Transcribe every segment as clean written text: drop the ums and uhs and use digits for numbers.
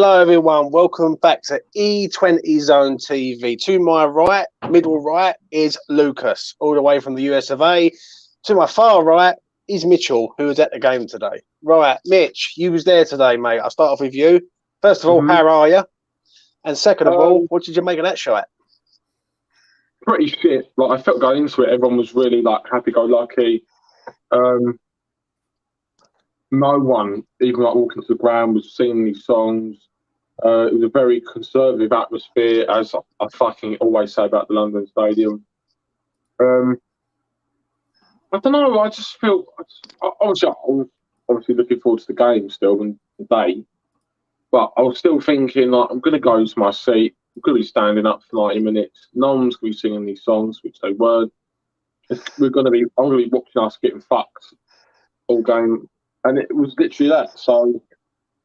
Hello, everyone. Welcome back to E20 Zone TV. To my right, middle right, is Lucas, all the way from the US of A. To my far right is Mitchell, who was at the game today. Right, Mitch, you was there today, mate. I'll start off with you. First of all, how are you? And second of all, what did you make of that shot? Pretty shit. Like, I felt going into it, everyone was really like happy-go-lucky. No one, even like walking to the ground, was singing these songs. It was a very conservative atmosphere, as I fucking always say about the London Stadium. I don't know. I just feel I was obviously looking forward to the game still and the day, but I was still thinking like I'm going to go to my seat. I'm going to be standing up for 90 minutes. No one's going to be singing these songs, which they weren't. I'm going to be watching us getting fucked all game. And it was literally that. So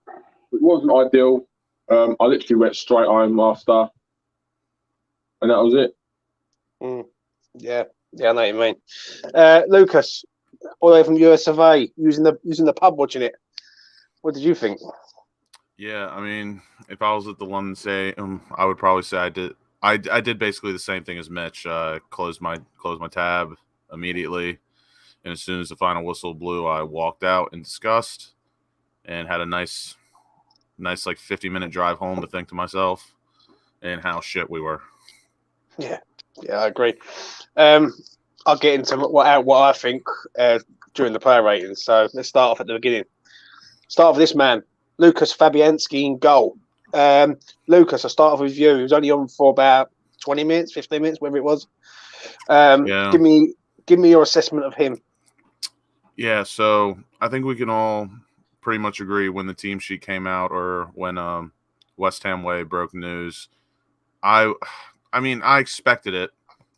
it wasn't ideal. I literally went straight home after, and that was it. Yeah, I know what you mean. Lucas, all the way from US of A, using the pub watching it. What did you think? Yeah, I mean, if I was at the London Stadium, I would probably say I did. I did basically the same thing as Mitch. Closed my tab immediately. And as soon as the final whistle blew, I walked out in disgust and had a nice like 50-minute drive home to think to myself and how shit we were. Yeah, I agree. I'll get into what I think during the player ratings. So let's start off at the beginning. Start off with this man, Lucas Fabianski in goal. Lucas, I'll start off with you. He was only on for about 20 minutes, 15 minutes, whatever it was. Give me your assessment of him. Yeah, so I think we can all pretty much agree when the team sheet came out or when West Ham Way broke news. I mean, I expected it,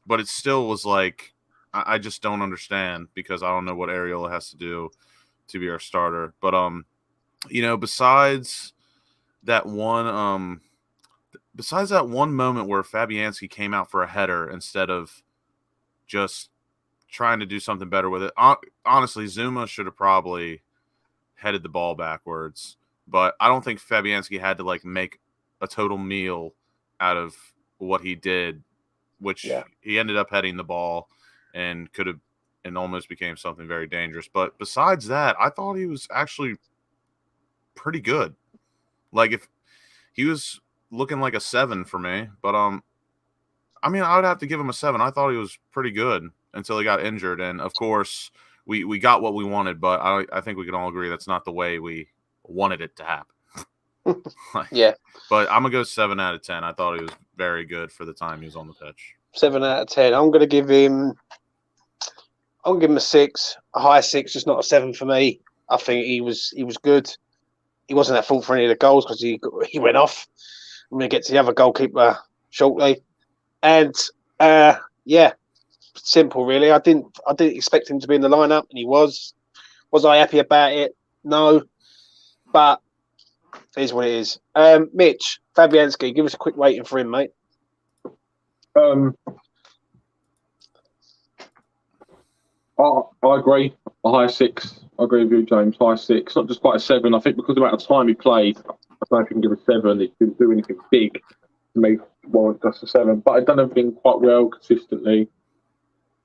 but it still was like I just don't understand because I don't know what Areola has to do to be our starter. But besides that one moment where Fabianski came out for a header instead of just trying to do something better with it. Honestly, Zouma should have probably headed the ball backwards, but I don't think Fabianski had to like make a total meal out of what he did, which he ended up heading the ball and could have and almost became something very dangerous. But besides that, I thought he was actually pretty good. Like if he was looking like a 7 for me, but I mean, I would have to give him a 7. I thought he was pretty good until he got injured. And, of course, we got what we wanted, but I think we can all agree that's not the way we wanted it to happen. Yeah. But I'm going to go 7 out of 10. I thought he was very good for the time he was on the pitch. 7 out of 10. I'm going to give him a 6, a high 6, just not a 7 for me. I think he was good. He wasn't at fault for any of the goals because he went off. I'm going to get to the other goalkeeper shortly. And, simple, really. I didn't expect him to be in the lineup, and he was. Was I happy about it? No, but it is what it is. Mitch Fabianski, give us a quick rating for him, mate. I agree. A high 6. I agree with you, James. High 6, not just quite a 7. I think because of the amount of time he played, I don't know if you can give a 7. He didn't do anything big to make warrant just a 7, but I've done everything quite well consistently.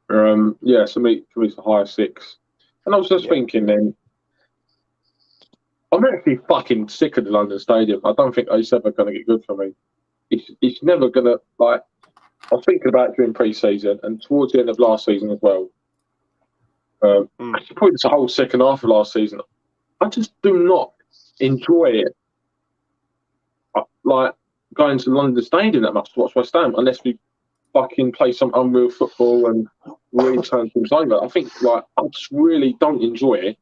So me it's a higher 6. And I was just thinking then, I'm actually fucking sick of the London Stadium. I don't think it's ever going to get good for me. It's never going to, like, I was thinking about it during pre-season and towards the end of last season as well. Actually, probably the whole second half of last season. I just do not enjoy it. Like, going to the London Stadium that much to watch West Ham unless we fucking play some unreal football and really turn things over. I think I just really don't enjoy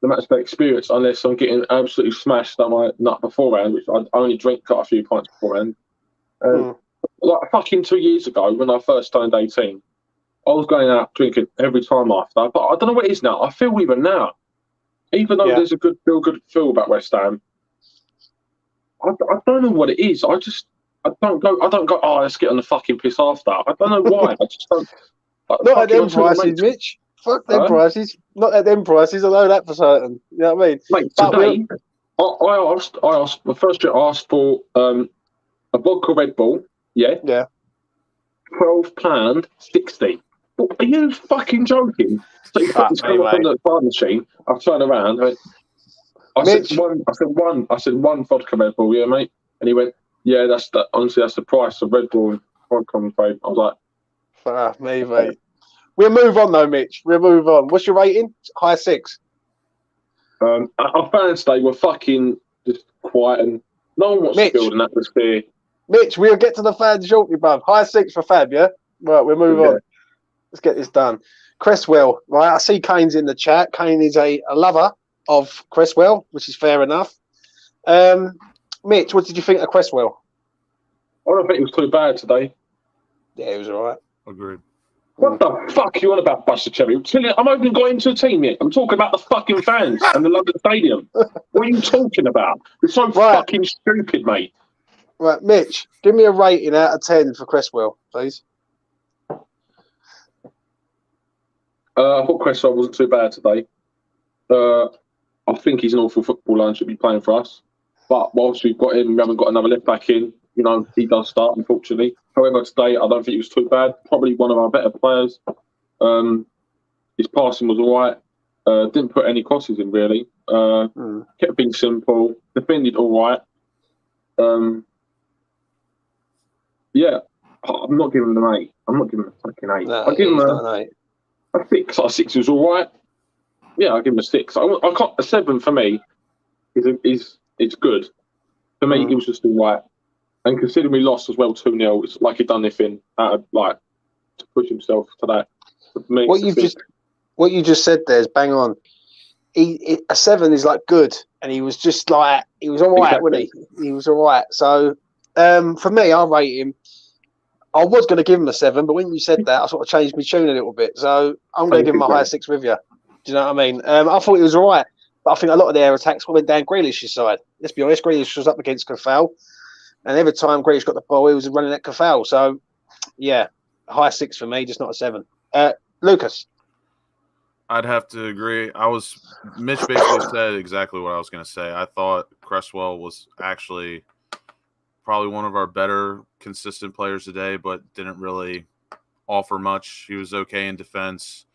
the match day experience unless I'm getting absolutely smashed on my nut beforehand, which I only drink quite a few pints beforehand. Like fucking 2 years ago when I first turned 18, I was going out drinking every time after, but I don't know what it is now. I feel even now, even though there's a good feel about West Ham, I don't know what it is. I don't go, oh, let's get on the fucking piss after. I don't know why. I just don't. Not at them prices, Mitch. Fuck them prices. Not at them prices. I know that for certain. You know what I mean? Mate, today, I asked the first trip. I asked for a vodka Red Bull. Yeah. Yeah. 12 planned, 60. What, are you fucking joking? So you put Fuck this me, come up on mate. the card machine. I turned around. Mitch. I said one vodka Red Bull, yeah, mate. And he went, yeah, honestly, that's the price of Red Bull and vodka, I'm afraid. I was like, Fuck me, mate. We'll move on though, Mitch. We'll move on. What's your rating? High 6. our fans today were fucking just quiet and no one wants Mitch. to build an atmosphere. Mitch, we'll get to the fans shortly, bruv. High 6 for Fab, yeah? Right, we'll move on. Let's get this done. Cresswell, right? I see Kane's in the chat. Kane is a lover of Cresswell, which is fair enough. Mitch, what did you think of Cresswell? I don't think it was too bad today. Yeah, it was all right. Agreed. What the fuck are you on about, Buster Cherry? I'm not even got into a team yet. I'm talking about the fucking fans and the London Stadium. What are you talking about? It's so fucking stupid, mate. Right, Mitch, give me a rating out of 10 for Cresswell, please. I thought Cresswell wasn't too bad today. I think he's an awful footballer and should be playing for us. But whilst we've got him, we haven't got another left back in. You know, he does start, unfortunately. However, today, I don't think he was too bad. Probably one of our better players. His passing was all right. Didn't put any crosses in, really. Kept being simple. Defended all right. Yeah, I'm not giving him an 8. I'm not giving him a fucking 8. No, I'll give him an 8. a 6. A 6 was all right. Yeah, I'll give him a 6. I can't, a 7 for me is good. For me, he was just all right. And considering we lost as well 2-0, it's like he'd done nothing to push himself to that. For me, what you just said there is bang on. A 7 is like good, and he was just like he was all right, wasn't he? He was all right. So for me, I'll rate him. I was going to give him a 7, but when you said that, I sort of changed my tune a little bit. So I'm going to give him a higher 6 with you. Do you know what I mean? I thought he was all right, but I think a lot of their attacks went down Grealish's side. Let's be honest, Grealish was up against Coufal, and every time Grealish got the ball, he was running at Coufal. So, yeah, a high 6 for me, just not a 7. Lucas? I'd have to agree. Mitch basically said exactly what I was going to say. I thought Cresswell was actually probably one of our better consistent players today, but didn't really offer much. He was okay in defense.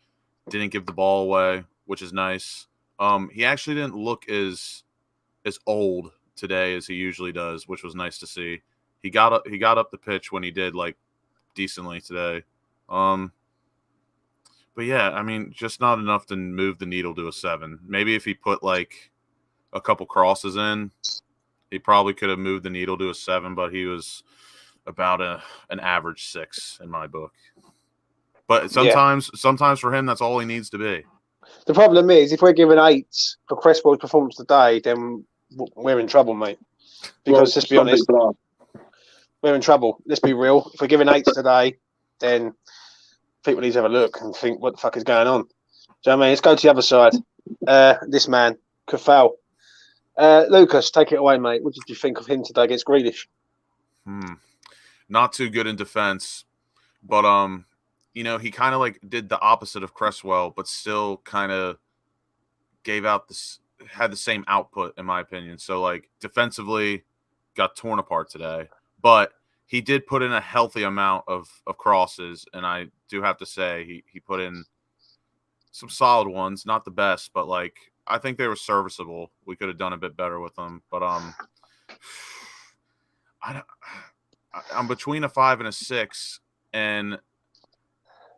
Didn't give the ball away, which is nice. He actually didn't look as old today as he usually does, which was nice to see. He got up the pitch when he did like decently today. But yeah, I mean, just not enough to move the needle to a 7. Maybe if he put like a couple crosses in, he probably could have moved the needle to a 7, but he was about an average 6 in my book. But sometimes for him, that's all he needs to be. The problem is, if we're giving 8s for Cresswell's performance today, then we're in trouble, mate. Because let's be honest, we're in trouble. Let's be real. If we're giving 8s today, then people need to have a look and think, what the fuck is going on? Do you know what I mean? Let's go to the other side. This man, Coufal. Lucas, take it away, mate. What did you think of him today against Grealish? Not too good in defense, but you know, he kind of like did the opposite of Cresswell, but still kind of had the same output, in my opinion. So like defensively got torn apart today, but he did put in a healthy amount of crosses. And I do have to say he put in some solid ones, not the best, but like, I think they were serviceable. We could have done a bit better with them, but I'm between a 5 and a 6, and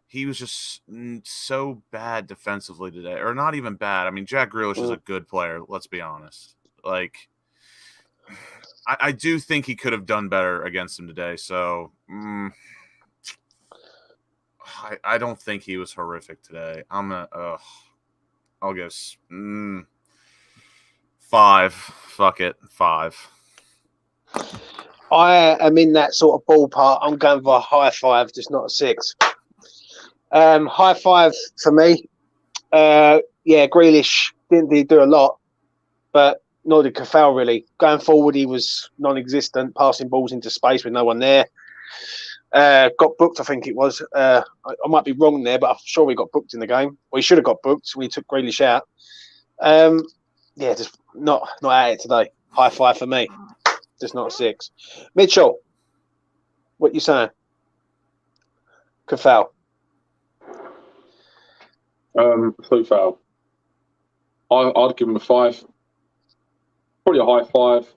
he was just so bad defensively today, or not even bad. I mean, Jack Grealish is a good player. Let's be honest. Like, I do think he could have done better against him today. So I don't think he was horrific today. I'll go 5. Fuck it, 5. I am in that sort of ballpark. I'm going for a high 5, just not a 6. High 5 for me. Yeah, Grealish didn't do a lot, but nor did Coufal really. Going forward, he was non-existent, passing balls into space with no one there. Got booked, I think it was. I might be wrong there, but I'm sure we got booked in the game. Well, he should have got booked when he took Grealish out. Yeah, just not at it today. High five for me. Just not a 6. Mitchell, what you saying? Coufal. Coufal. I'd give him a 5. Probably a high 5.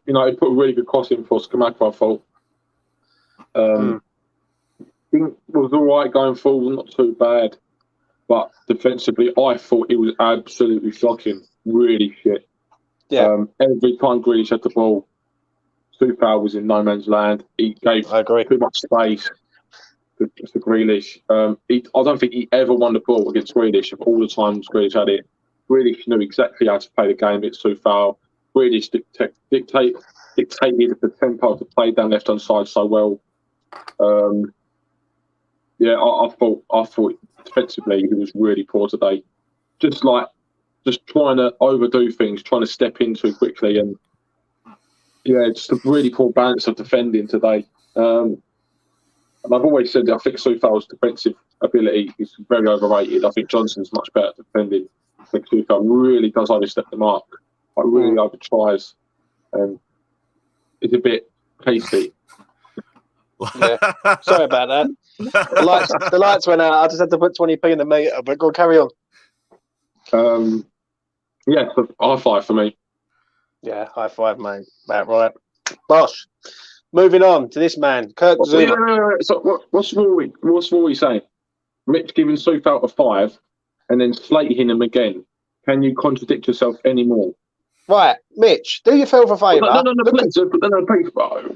He put a really good cross in for Scamacca, I thought. He was all right going forward, not too bad. But defensively, I thought it was absolutely shocking. Really shit. Yeah. Every time Grealish had the ball, Coufal was in no man's land. He gave too much space to Grealish. I don't think he ever won the ball against Grealish of all the times Grealish had it. Grealish knew exactly how to play the game against Coufal. Grealish dictated the tempo of the play down left-hand side so well. I thought defensively he was really poor today. Just trying to overdo things, trying to step in too quickly, and just a really poor balance of defending today. And I've always said that I think Coufal's defensive ability is very overrated. I think Johnson's much better at defending. I think Coufal really does overstep the mark. Really over tries, and it's a bit pacey. Yeah, sorry about that. The lights went out. I just had to put 20p in the meter, but go carry on. So high 5 for me. Yeah, high 5, mate. About right. Bosh. Moving on to this man, Kirk Zouma. So what's Rory saying? Mitch giving Coufal a 5 and then slating him again. Can you contradict yourself anymore? Right, Mitch, do yourself a favour. No, please.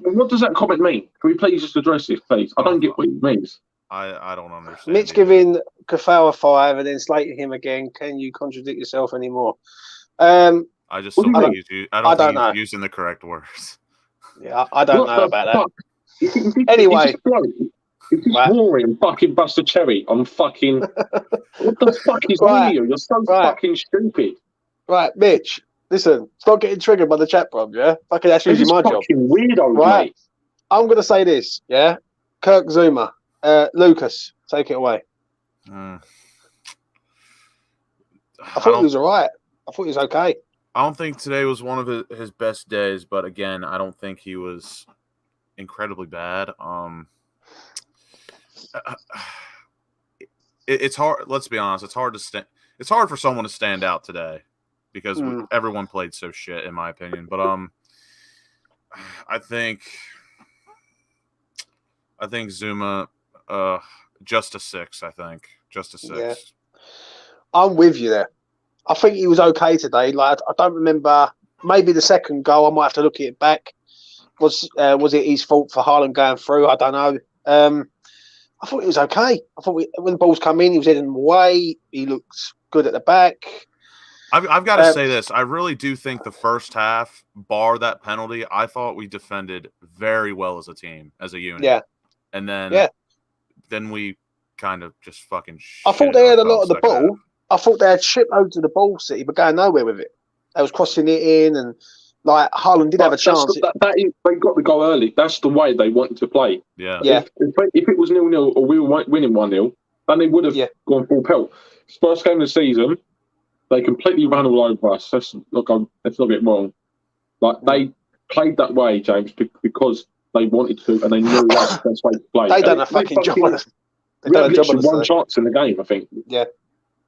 What does that comment mean? Can we please just address this, please? I don't get what it means. I don't understand. Mitch giving Coufal a 5 and then slating him again. Can you contradict yourself anymore? I just don't think he's using the correct words. Yeah, I don't know about that. Anyway. If he's roaring and fucking Buster Cherry, I'm fucking... What the fuck is wrong with you? You're so fucking stupid. Right, Mitch, listen, stop getting triggered by the chat problem, yeah? Fucking that's usually my job. Fucking weirdo, right? Mate. I'm going to say this, yeah? Kirk Zouma. Lucas, take it away. I thought he was all right. I thought he was okay. I don't think today was one of his best days, but again, I don't think he was incredibly bad. It's hard. Let's be honest. It's hard to It's hard for someone to stand out today because everyone played so shit, in my opinion. But I think Zouma, just a 6. I think just a 6. Yeah. I'm with you there. I think he was okay today. Like I don't remember. Maybe the second goal. I might have to look at it back. Was it his fault for Haaland going through? I don't know. I thought he was okay. I thought when the balls come in, he was heading them away. He looked good at the back. I've got to say this. I really do think the first half, bar that penalty, I thought we defended very well as a team, as a unit. Yeah. And then we kind of just fucking I thought they had a lot of the ball. I thought they had shitloads of the ball, City, but going nowhere with it. They was crossing it in, and like Haaland did have a chance. They got the goal early. That's the way they wanted to play. Yeah. If it was 0-0 or we were winning 1-0, then they would have gone full pelt. First game of the season, they completely ran all over us. Let's not get wrong. Like they played that way, James, because they wanted to, and they knew that's the best way to play. They done a fucking job on us. They done a job on us. One chance in the game, I think. Yeah.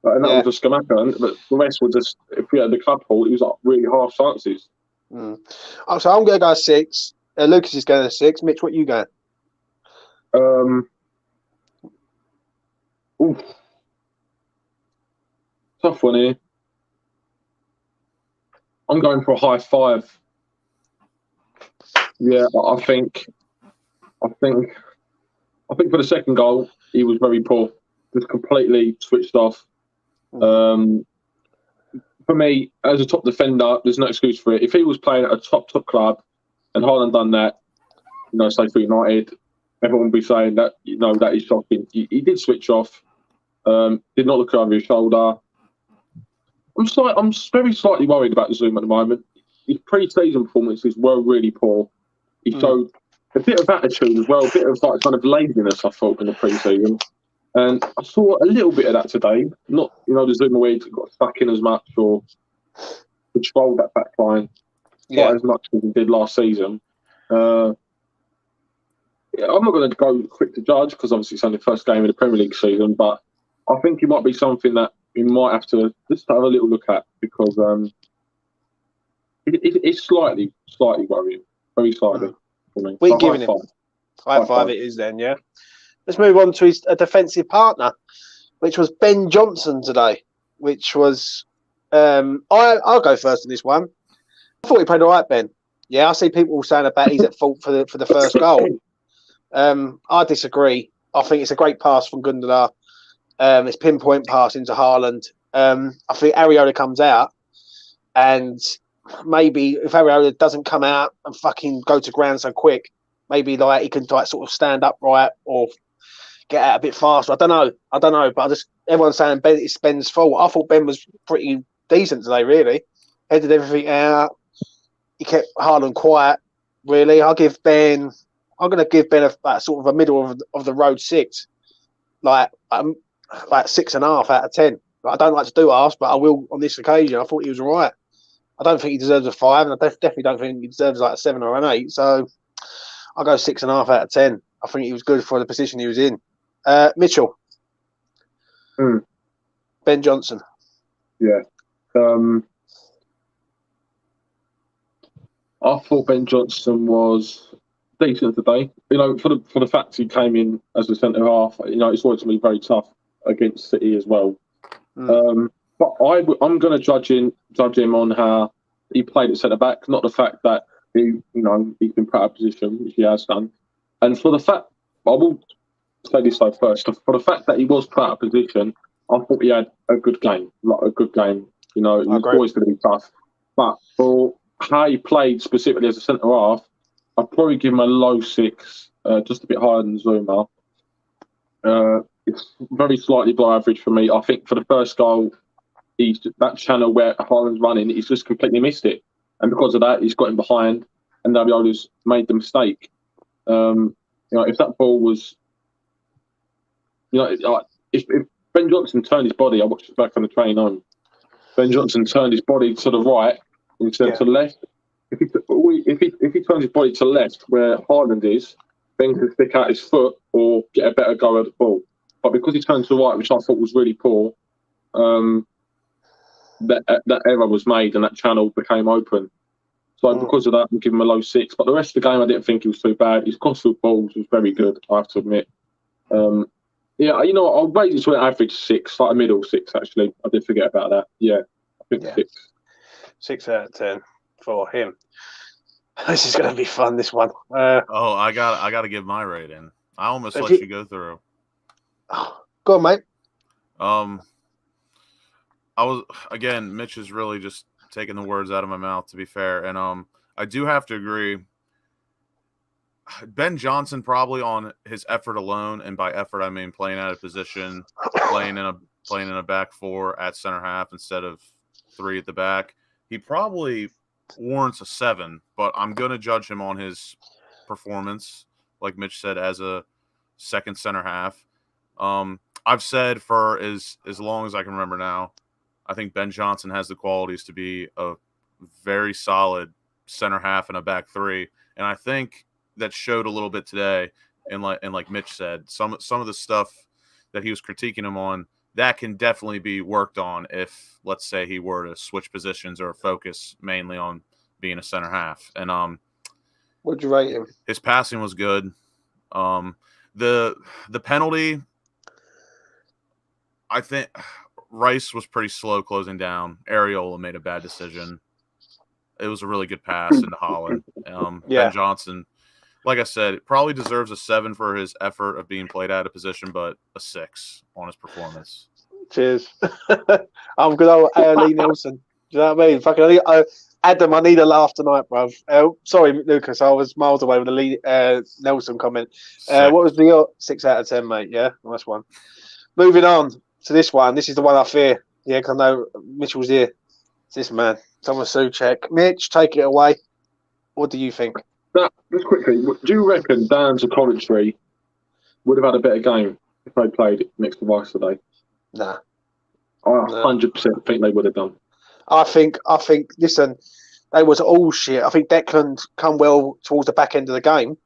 And that was a Scamacca, but the rest were just, if we had the club hall, it was like really half chances. So I'm going to go 6. Lucas is going to 6. Mitch, what you going? Tough one here. I'm going for a high 5. Yeah, I think for the second goal, he was very poor. Just completely switched off. For me, as a top defender, there's no excuse for it. If he was playing at a top club and Haaland done that, say for United, everyone would be saying that, that is shocking. He did switch off, did not look over his shoulder. I'm very slightly worried about Zouma at the moment. His pre-season performances were really poor. He showed a bit of attitude as well, a bit of kind of laziness, I thought, in the pre-season. And I saw a little bit of that today. Not, the Zouma where he got stuck in as much or controlled that back line quite as much as he did last season. I'm not going to go quick to judge because obviously it's only the first game of the Premier League season, but I think it might be something that we might have to just have a little look at because it's slightly worrying. Very slightly. We're giving him high five it is then, yeah. Let's move on to his defensive partner, which was Ben Johnson today, which was... I'll go first in this one. I thought he played all right, Ben. Yeah, I see people saying about he's at fault for the first goal. I disagree. I think it's a great pass from Gundogan. It's pinpoint pass into Haaland. I think Areola comes out, and maybe if Areola doesn't come out and fucking go to ground so quick, maybe like he can like sort of stand upright or get out a bit faster. I don't know. But everyone's saying it's Ben's fault. I thought Ben was pretty decent today, really. Headed everything out. He kept Haaland quiet, really. I'm going to give Ben a sort of a middle of the road 6. Like 6.5 out of 10. I don't like to do arse, but I will on this occasion. I thought he was all right. I don't think he deserves a 5, and I definitely don't think he deserves like a 7 or an 8. So I'll go 6.5 out of 10. I think he was good for the position he was in. Mitchell. Ben Johnson. Yeah. I thought Ben Johnson was decent today. For the fact he came in as a centre half, it's always going to be very tough against City as well. But I'm going to judge him on how he played at centre back, not the fact that he's been put out of position, which he has done. And for the fact, I will say this though first, for the fact that he was put out of position, I thought he had a good game, It was always going to be tough. But for how he played specifically as a centre half, I'd probably give him a low 6, just a bit higher than Zouma. It's very slightly below average for me. I think for the first goal, that channel where Haaland's running, he's just completely missed it. And because of that, he's got him behind, and Areola's made the mistake. If that ball was... if Ben Johnson turned his body, I watched it back on the train home. Ben Johnson turned his body to the right instead to the left. If he turns his body to the left where Haaland is, Ben can stick out his foot or get a better go at the ball. But because he turned to the right, which I thought was really poor, that error was made and that channel became open. So because of that, I'm giving him a low 6. But the rest of the game, I didn't think he was too bad. His crossfield balls was very good, I have to admit. I'll rate it to an average 6, like a middle 6, actually. I did forget about that. Yeah, I think 6. 6 out of 10 for him. This is going to be fun, this one. I got to give my rating. I almost let you go through. Go on, mate. Mitch is really just taking the words out of my mouth, to be fair. And I do have to agree. Ben Johnson probably on his effort alone, and by effort I mean playing out of position, playing in a back 4 at center half instead of 3 at the back. He probably warrants a 7, but I'm going to judge him on his performance, like Mitch said, as a second center half. I've said for as long as I can remember now, I think Ben Johnson has the qualities to be a very solid center half and a back 3, and I think that showed a little bit today. And like Mitch said, some of the stuff that he was critiquing him on, that can definitely be worked on if, let's say, he were to switch positions or focus mainly on being a center half. And what'd you rate him? His passing was good. The penalty, I think Rice was pretty slow closing down. Areola made a bad decision. It was a really good pass into Haaland. Ben Johnson, like I said, probably deserves a 7 for his effort of being played out of position, but a 6 on his performance. Cheers. I'm good old Lee Nelson. Do you know what I mean? Fucking Adam, I need a laugh tonight, bruv. Sorry, Lucas, I was miles away with the Lee Nelson comment. What was the 6 out of 10, mate? Yeah, nice one. Moving on to this one. This is the one I fear. Yeah, because I know Mitchell's here. It's this man, Thomas Souček. Mitch, take it away. What do you think? Just quickly, do you reckon Dan to Coventry would have had a better game if they played next to Rice today. Nah. I 100% think they would have done. I think. Listen, they was all shit. I think Declan come well towards the back end of the game,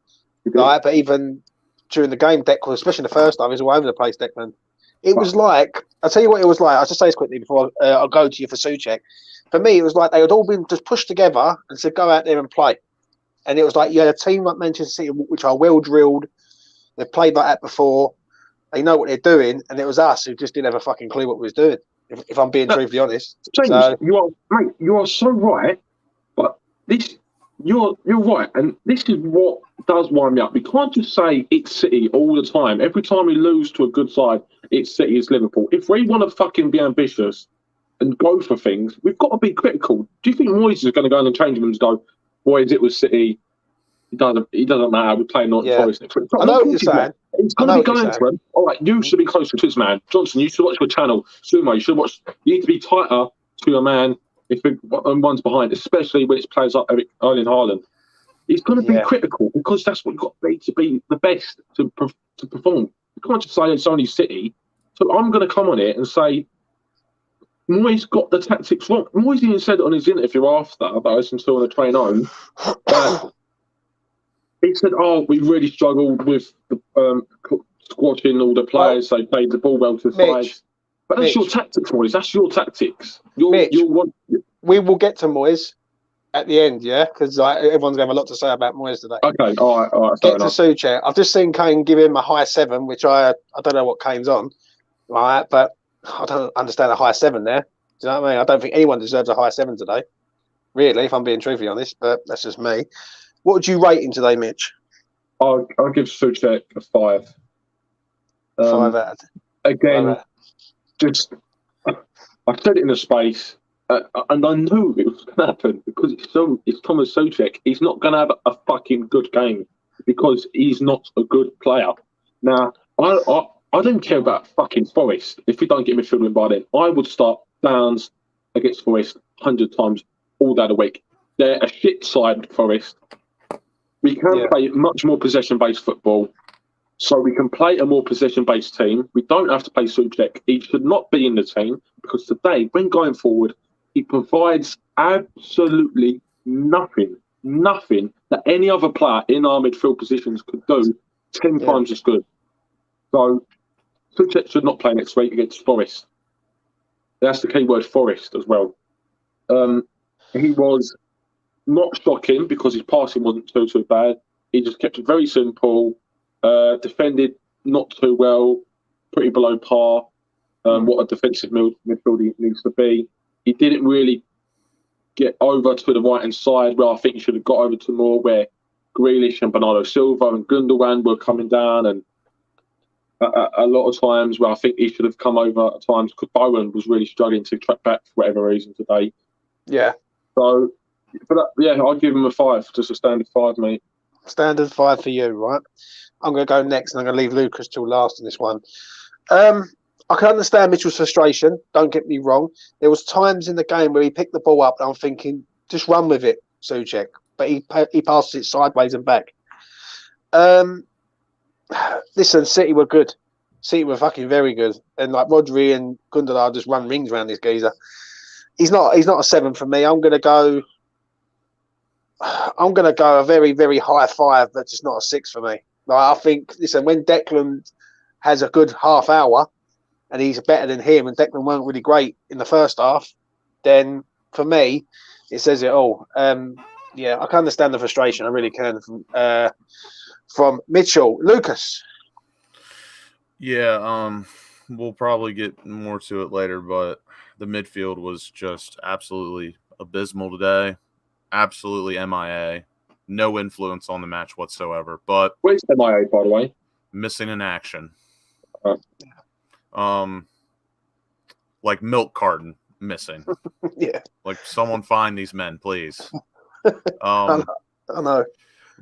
right? But even during the game, Declan, especially in the first time, he was all over the place. Declan. It was like, I'll tell you what it was like. I'll just say this quickly before I'll go to you for Souček. For me, it was like they had all been just pushed together and said, go out there and play. And it was like you had a team like Manchester City, which are well drilled. They've played like that before. They know what they're doing. And it was us who just didn't have a fucking clue what we was doing, if I'm being truthfully honest. James, so, you are so right. But you're right. And this is what does wind me up. We can't just say it's City all the time. Every time we lose to a good side, it's City, it's Liverpool. If we want to fucking be ambitious and go for things, we've got to be critical. Do you think Moyes is going to go in the change room and go, boys, it was City. It doesn't matter. We're playing Norton Forest next week. I know what you're saying. It's going to be going to them. All right, you should be closer to this man. Johnson, you should watch your channel. Zouma, you need to be tighter to your man if one's behind, especially when it's players like Erling Haaland. He's going to be critical because that's what you've got to be the best to perform. You can't just say it's only City. So I'm going to come on it and say, Moyes got the tactics wrong. Moyes even said it on his interview after, that I listened to on the train home. He said, we really struggled with squashing all the players. They played the ball well to the sides. But that's your tactics, Moyes. That's your tactics. We will get to Moyes at the end, yeah? Because everyone's going to have a lot to say about Moyes today. Okay, all right. Get to Souček. I've just seen Kane give him a high 7, which I don't know what Kane's on, right? But I don't understand a high 7 there. Do you know what I mean? I don't think anyone deserves a high 7 today, really, if I'm being truthfully honest. But that's just me. What would you rate him today, Mitch? I'll give Souček a 5. 5 out of 10. Again, just I said it in the space, and I knew it was going to happen because it's Thomas Souček. He's not going to have a fucking good game because he's not a good player. Now, I don't care about fucking Forest. If we don't get midfield by then, I would start Downs against Forest 100 times all day of the week. They're a shit side, Forest. We can play much more possession-based football, so we can play a more possession-based team. We don't have to play Souček. He should not be in the team because today, when going forward, he provides absolutely nothing that any other player in our midfield positions could do 10 times as good. So Souček should not play next week against Forest. That's the key word, Forest, as well. He was not shocking because his passing wasn't too bad. He just kept it very simple, defended not too well, pretty below par, what a defensive midfielder needs to be. He didn't really get over to the right-hand side where I think he should have got over to more where Grealish and Bernardo Silva and Gundogan were coming down, and a lot of times where I think he should have come over at times because Bowen was really struggling to track back for whatever reason today. Yeah. So, I'd give him a 5, just a standard 5, mate. Standard 5 for you, right? I'm going to go next and I'm going to leave Lucas till last in this one. I can understand Mitchell's frustration, don't get me wrong. There was times in the game where he picked the ball up and I'm thinking, just run with it, Souček. But he passes it sideways and back. Listen, City were good. City were fucking very good. And like Rodri and Gundogan just run rings around this geezer. He's not a 7 for me. I'm gonna go a very, very high 5, but just not a 6 for me. Like I think, listen, when Declan has a good half hour and he's better than him, and Declan weren't really great in the first half, then for me, it says it all. I can understand the frustration. I really can from Mitchell. Lucas. Yeah, we'll probably get more to it later, but the midfield was just absolutely abysmal today. Absolutely MIA. No influence on the match whatsoever. But where's MIA, by the way? Missing in action. Like milk carton missing. Yeah. Like someone find these men, please. I know.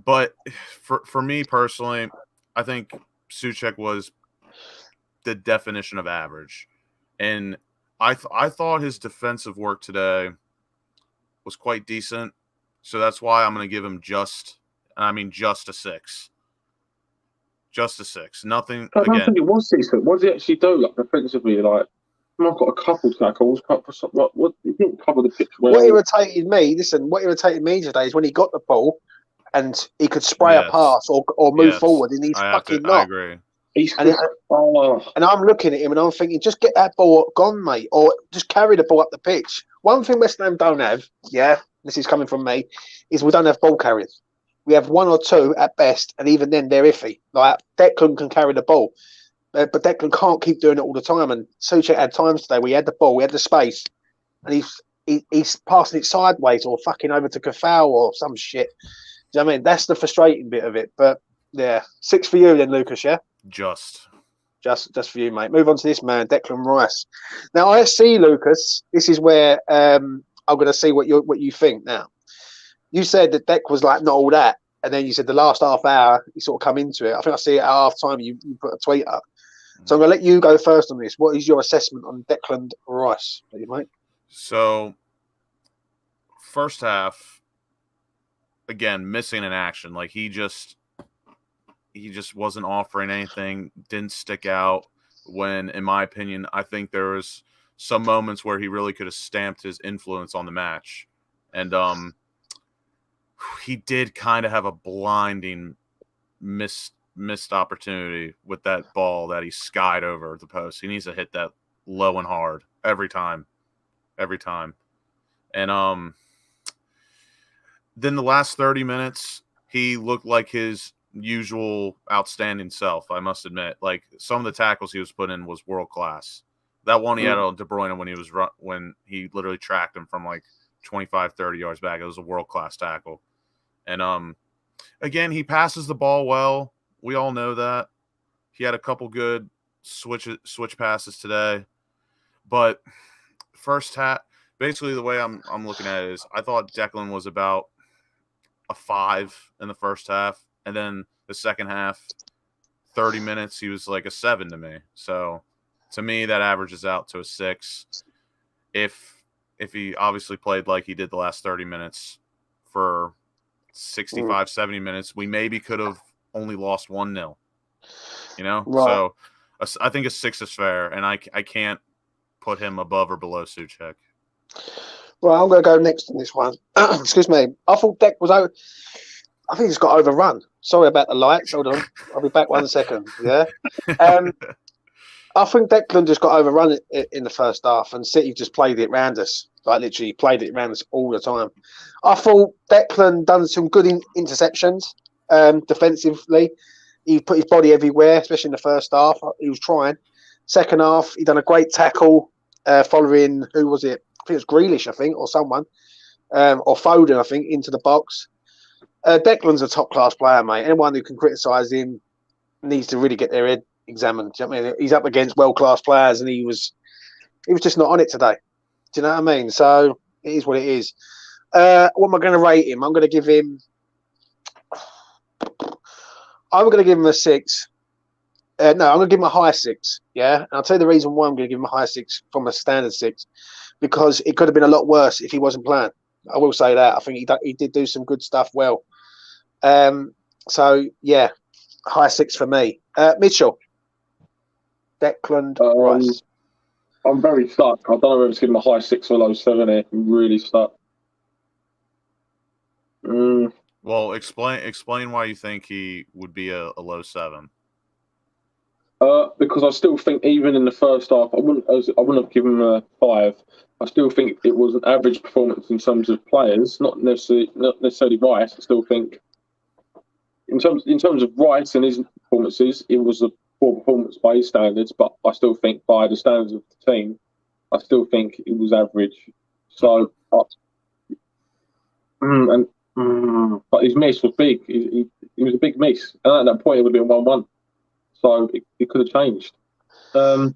But for me personally, I think Souček was the definition of average. And I thought his defensive work today was quite decent. So that's why I'm going to give him just a 6. Just a 6. Nothing. I don't Again, think it was decent. What did he actually do? Like defensively, like I've got a couple tackles. What he didn't cover the pitch well. What irritated me today is when he got the ball and he could spray a Yes. pass or move forward, and he's fucking not. I agree. And I'm looking at him and I'm thinking, just get that ball gone, mate, or just carry the ball up the pitch. One thing West Ham don't have, this is coming from me, is we don't have ball carriers. We have one or two at best, and even then they're iffy. Like Declan can carry the ball, but Declan can't keep doing it all the time. And Soucek had times today where he had the ball, we had the space, and he's passing it sideways or fucking over to Coufal or some shit. Do you know what I mean? That's the frustrating bit of it. But yeah, 6 for you then, Lucas. Yeah, just for you, mate. Move on to this man, Declan Rice. Now I see, Lucas. This is where I'm going to see what you think now. You said that Deck was like not all that, and then you said the last half hour he sort of come into it. I think I see it at half time. You put a tweet up, so I'm going to let you go first on this. What is your assessment on Declan Rice, mate? So, first half, again, missing in action. Like he just wasn't offering anything. Didn't stick out. When, in my opinion, I think there was some moments where he really could have stamped his influence on the match, and he did kind of have a blinding missed opportunity with that ball that he skied over the post. He needs to hit that low and hard every time. And then the last 30 minutes, he looked like his usual outstanding self, I must admit. Like some of the tackles he was put in was world class. That one he had on De Bruyne when he literally tracked him from like 25, 30 yards back. It was a world class tackle. And again, he passes the ball well. We all know that. He had a couple good switch passes today. But first half, basically the way I'm looking at it is I thought Declan was about a 5 in the first half. And then the second half, 30 minutes, he was like a 7 to me. So to me, that averages out to a 6. If he obviously played like he did the last 30 minutes for 65, 70 minutes, we maybe could have only lost 1-0. Right. So I think a 6 is fair, and I can't put him above or below Soucek. Well, I'm going to go next on this one. Excuse me. I thought Deck was out. I think he's got overrun. Sorry about the lights. Hold on. I'll be back 1 second. Yeah. I think Declan just got overrun in the first half, and City just played it round us. Like literally played it around us all the time. I thought Declan done some good interceptions defensively. He put his body everywhere, especially in the first half. He was trying. Second half, he done a great tackle following, who was it? I think it was Grealish, or someone. Or Foden, I think, into the box. Declan's a top-class player, mate. Anyone who can criticise him needs to really get their head examined. Do you know what I mean? He's up against world-class players, and he was just not on it today. Do you know what I mean? So it is what it is. What am I going to rate him? I'm going to give him a 6. No, I'm going to give him a high 6. Yeah, and I'll tell you the reason why I'm going to give him a high 6 from a standard 6, because it could have been a lot worse if he wasn't playing. I will say that. I think he did do some good stuff well. So yeah, high 6 for me. Mitchell, Declan Rice. I'm very stuck. I don't know whether to give him a high 6 or low 7 here. I'm really stuck. Well, explain why you think he would be a low 7. Because I still think even in the first half, I wouldn't have given him a 5. I still think it was an average performance in terms of players, not necessarily Rice. I still think in terms of Rice and his performances, it was a poor performance by his standards. But I still think by the standards of the team, I still think it was average. So, but his miss was big. It was a big miss, and at that point it would have been 1-1. So it could have changed. I'm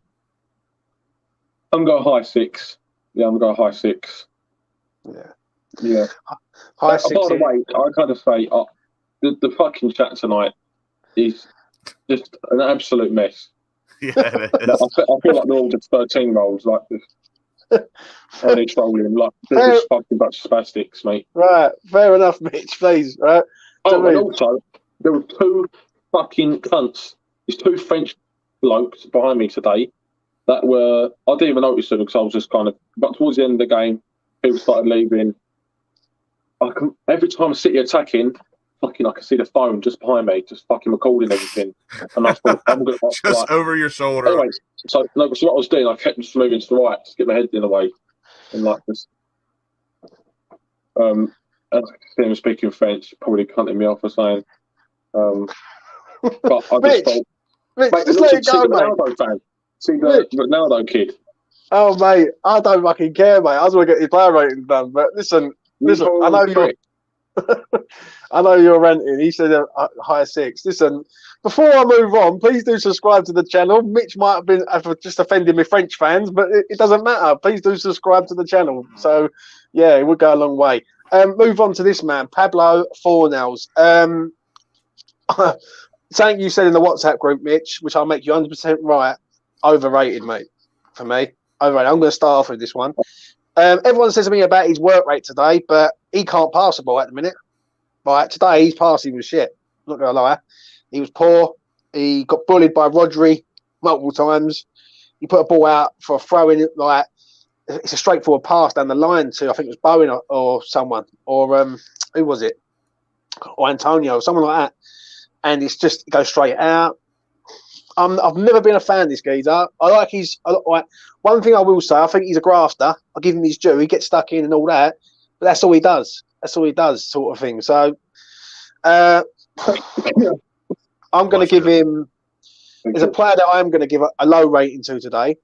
going high 6. Yeah, I'm going high 6. Yeah. High 6. By the way, I kind of say the fucking chat tonight is just an absolute mess. Yeah, it is. I feel like they're all just 13-year-olds, like this. And they're trolling, like they're just fucking bunch of spastics, mate. Right, fair enough, Mitch. Please, right. Oh, and also there were 2 fucking cunts. There's two French blokes behind me today that were, I didn't even notice them because I was just kind of, but towards the end of the game, people started leaving. Every time City attacking, fucking, I can see the phone just behind me, just fucking recording everything. And I thought, I'm going to... Just over your shoulder. Anyway, so what I was doing, I kept just moving to the right, just get my head in the way. And like this. And I see him speaking French, probably cutting me off for saying... but I just thought... Mitch, mate, just let it go, mate. Ronaldo fan. See the Ronaldo kid. Oh, mate, I don't fucking care, mate. I just want to get your player rating done. But listen, I know you're... I know you're ranting. He said a higher 6. Listen, before I move on, please do subscribe to the channel. Mitch might have been just offending me French fans, but it doesn't matter. Please do subscribe to the channel. So, yeah, it would go a long way. Move on to this man, Pablo Fornals. Something you said in the WhatsApp group, Mitch, which I'll make you 100% right. Overrated, mate. For me, overrated. I'm going to start off with this one. Everyone says to me about his work rate today, but he can't pass the ball at the minute. Right, today his passing was shit. Not going to lie. He was poor. He got bullied by Rodri multiple times. He put a ball out for a throw in. Like, it's a straightforward pass down the line to, I think it was Bowen or someone. Or who was it? Or Antonio, or someone like that. And it goes straight out. I've never been a fan of this geezer. One thing I will say, I think he's a grafter. I'll give him his due. He gets stuck in and all that, but that's all he does. That's all he does, sort of thing. So, I'm going to give him. There's a player that I'm going to give a low rating to today,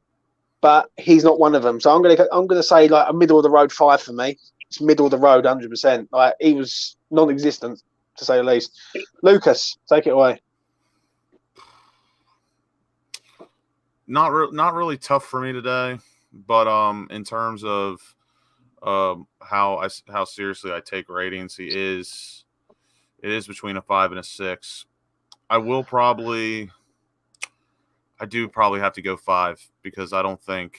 but he's not one of them. So I'm going to say like a middle of the road 5 for me. It's middle of the road, 100%. Like, he was non-existent, to say the least. Lucas, take it away. Not really tough for me today, but in terms of how seriously I take ratings, it is between a 5 and a 6. I do probably have to go 5 because I don't think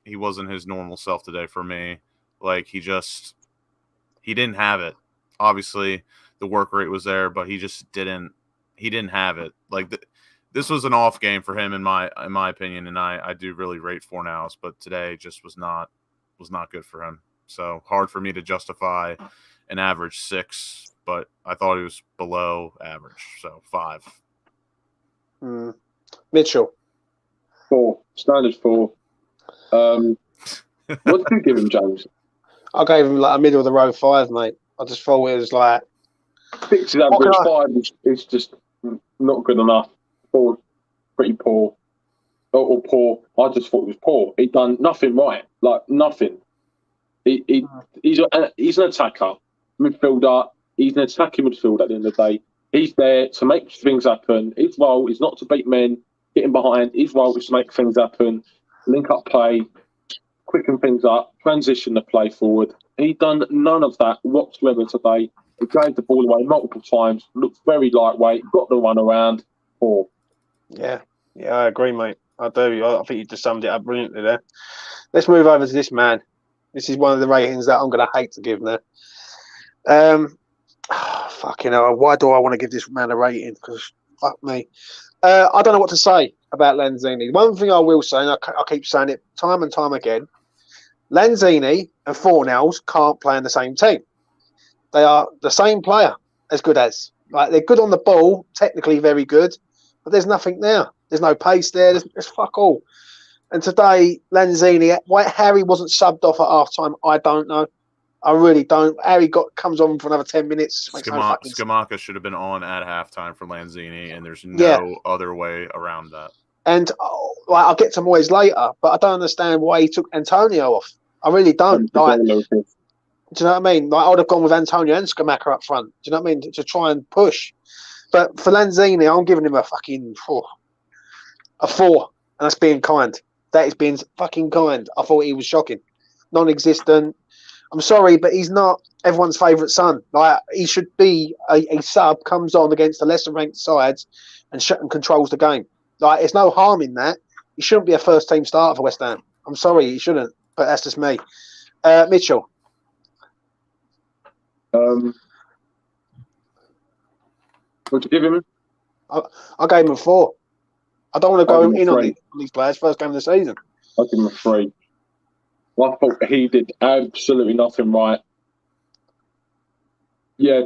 he wasn't his normal self today for me. Like, he didn't have it. Obviously, the work rate was there, but he just didn't have it. Like, this was an off game for him in my opinion, and I do really rate Fornals, but today just was not good for him. So hard for me to justify an average 6, but I thought he was below average, so 5. Mitchell. 4. Standard 4. What did you give him, James? I gave him like a middle of the road 5, mate. I just thought it was like 6 is average. 5 is just not good enough. 4, pretty poor. Or poor. I just thought it was poor. He done nothing right. Like, nothing. He's an attacker, midfielder. He's an attacking midfielder at the end of the day. He's there to make things happen. His role is not to beat men, getting behind. His role is to make things happen, link up play, quicken things up, transition the play forward. He done none of that whatsoever today. He gave the ball away multiple times, looked very lightweight, got the run around. Poor. Yeah, I agree, mate. I do. I think you just summed it up brilliantly there. Let's move over to this man. This is one of the ratings that I'm going to hate to give now. Fucking hell, why do I want to give this man a rating? Because fuck me. I don't know what to say about Lanzini. One thing I will say, and I keep saying it time and time again, Lanzini and Fornals can't play in the same team. They are the same player, as good as. Like, they're good on the ball, technically very good, but there's nothing there. There's no pace there. There's fuck all. And today, Lanzini, why Harry wasn't subbed off at half-time, I don't know. I really don't. Harry comes on for another 10 minutes. Scamacca should have been on at halftime for Lanzini, and there's no other way around that. And I'll get to Moyes later, but I don't understand why he took Antonio off. I really don't. Like, do you know what I mean? Like, I would have gone with Antonio and Scamacca up front. Do you know what I mean? To try and push. But for Lanzini, I'm giving him a fucking 4. A 4. And that's being kind. That is being fucking kind. I thought he was shocking. Non-existent. I'm sorry, but he's not everyone's favourite son. Like, he should be a sub, comes on against the lesser ranked sides and controls the game. Like, there's no harm in that. He shouldn't be a first team starter for West Ham. I'm sorry, he shouldn't. But that's just me. Mitchell. What'd you give him? I gave him a 4. I don't want to go in on 3. these players first game of the season. I'll give him a 3. Well, I thought he did absolutely nothing right. Yeah,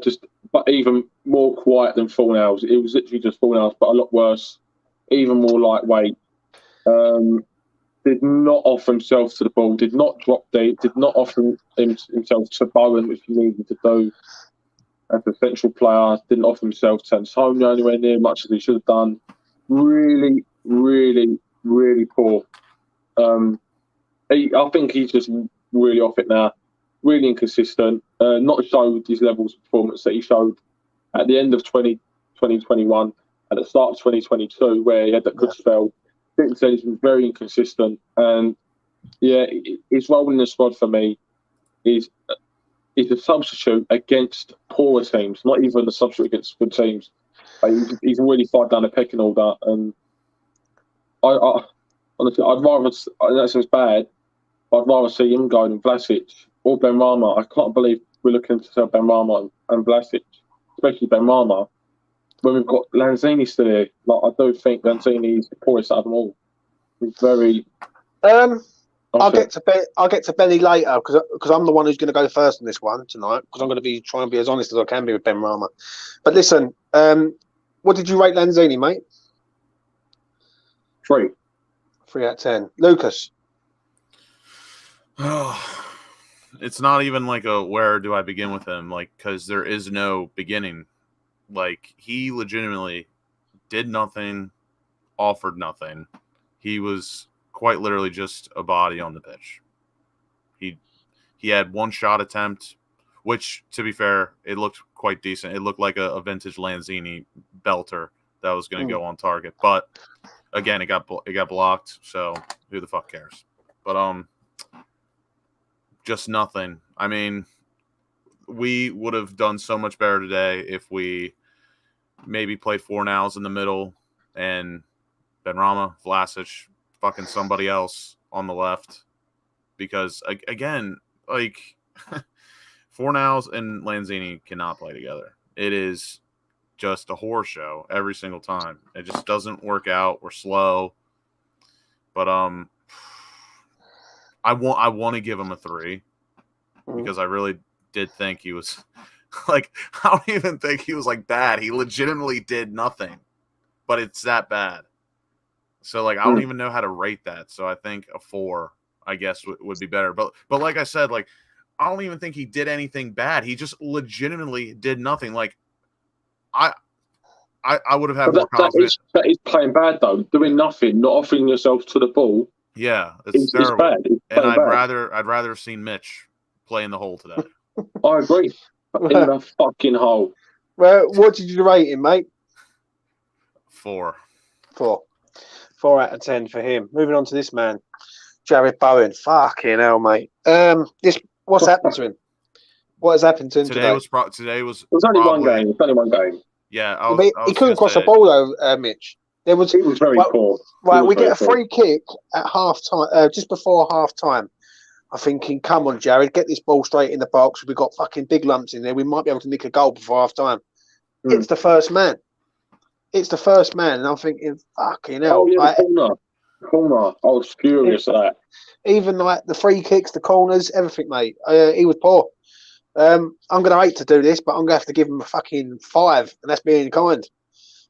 but even more quiet than Fornals. It was literally just Fornals, but a lot worse. Even more lightweight. Did not offer himself to the ball. Did not drop deep. Did not offer himself to Bowen, which he needed to do as a central player. Didn't offer himself to Antonio anywhere near much as he should have done. Really, really, really poor. I think he's just really off it now. Really inconsistent. Not showed his levels of performance that he showed at the end of 2021, at the start of 2022, where he had that good spell. Since then, he's been very inconsistent. And yeah, his role in the squad for me is a substitute against poorer teams, not even a substitute against good teams. He's really far down the pecking order. And I honestly, I'd rather, I know that sounds bad, but I'd rather see him go than Vlasic or Benrahma. I can't believe we're looking to sell Benrahma and Vlasic, especially Benrahma, when we've got Lanzini still here. Like, I do think Lanzini is the poorest out of them all. He's very. I'll get to Benny later because I'm the one who's going to go first on this one tonight because I'm going to be trying to be as honest as I can be with Benrahma. But listen, what did you rate Lanzini, mate? 3. 3 out of 10. Lucas. Oh, it's not even like a where do I begin with him? Like, because there is no beginning. Like, he legitimately did nothing, offered nothing. He was quite literally just a body on the pitch. He had one shot attempt, which, to be fair, it looked quite decent. It looked like a vintage Lanzini belter that was going to go on target. But again, it got blocked. So who the fuck cares? But just nothing. I mean, we would have done so much better today if we maybe played Fornals in the middle and Benrahma, Vlasic, fucking somebody else on the left. Because, again, like, Fornals and Lanzini cannot play together. It is just a horror show every single time. It just doesn't work out. We're slow. But I want to give him a 3 because I really did think he was like, I don't even think he was like bad. He legitimately did nothing, but it's that bad. So like, I don't even know how to rate that. So I think a 4, I guess, would be better. But like I said, like, I don't even think he did anything bad. He just legitimately did nothing. Like, I would have had more confidence. That is playing bad though. Doing nothing, not offering yourself to the ball. Yeah, it's terrible. It's bad. And I'd rather have seen Mitch play in the hole today. I agree. In the fucking hole. Well, what did you rate him, mate? 4. 4. 4 out of 10 for him. Moving on to this man, Jared Bowen. Fucking hell, mate. What's happened to him? What has happened to him today? It was only one game. It's only one game. Yeah, he couldn't cross the ball though, Mitch. He was very poor. Right, we get a free kick at half time, just before half time. I'm thinking, come on, Jared, get this ball straight in the box. We've got fucking big lumps in there. We might be able to nick a goal before half time. It's the first man. And I'm thinking, fucking hell. Oh, yeah, corner. I was furious at that. Even like the free kicks, the corners, everything, mate. He was poor. I'm going to hate to do this, but I'm going to have to give him a fucking 5, and that's being kind.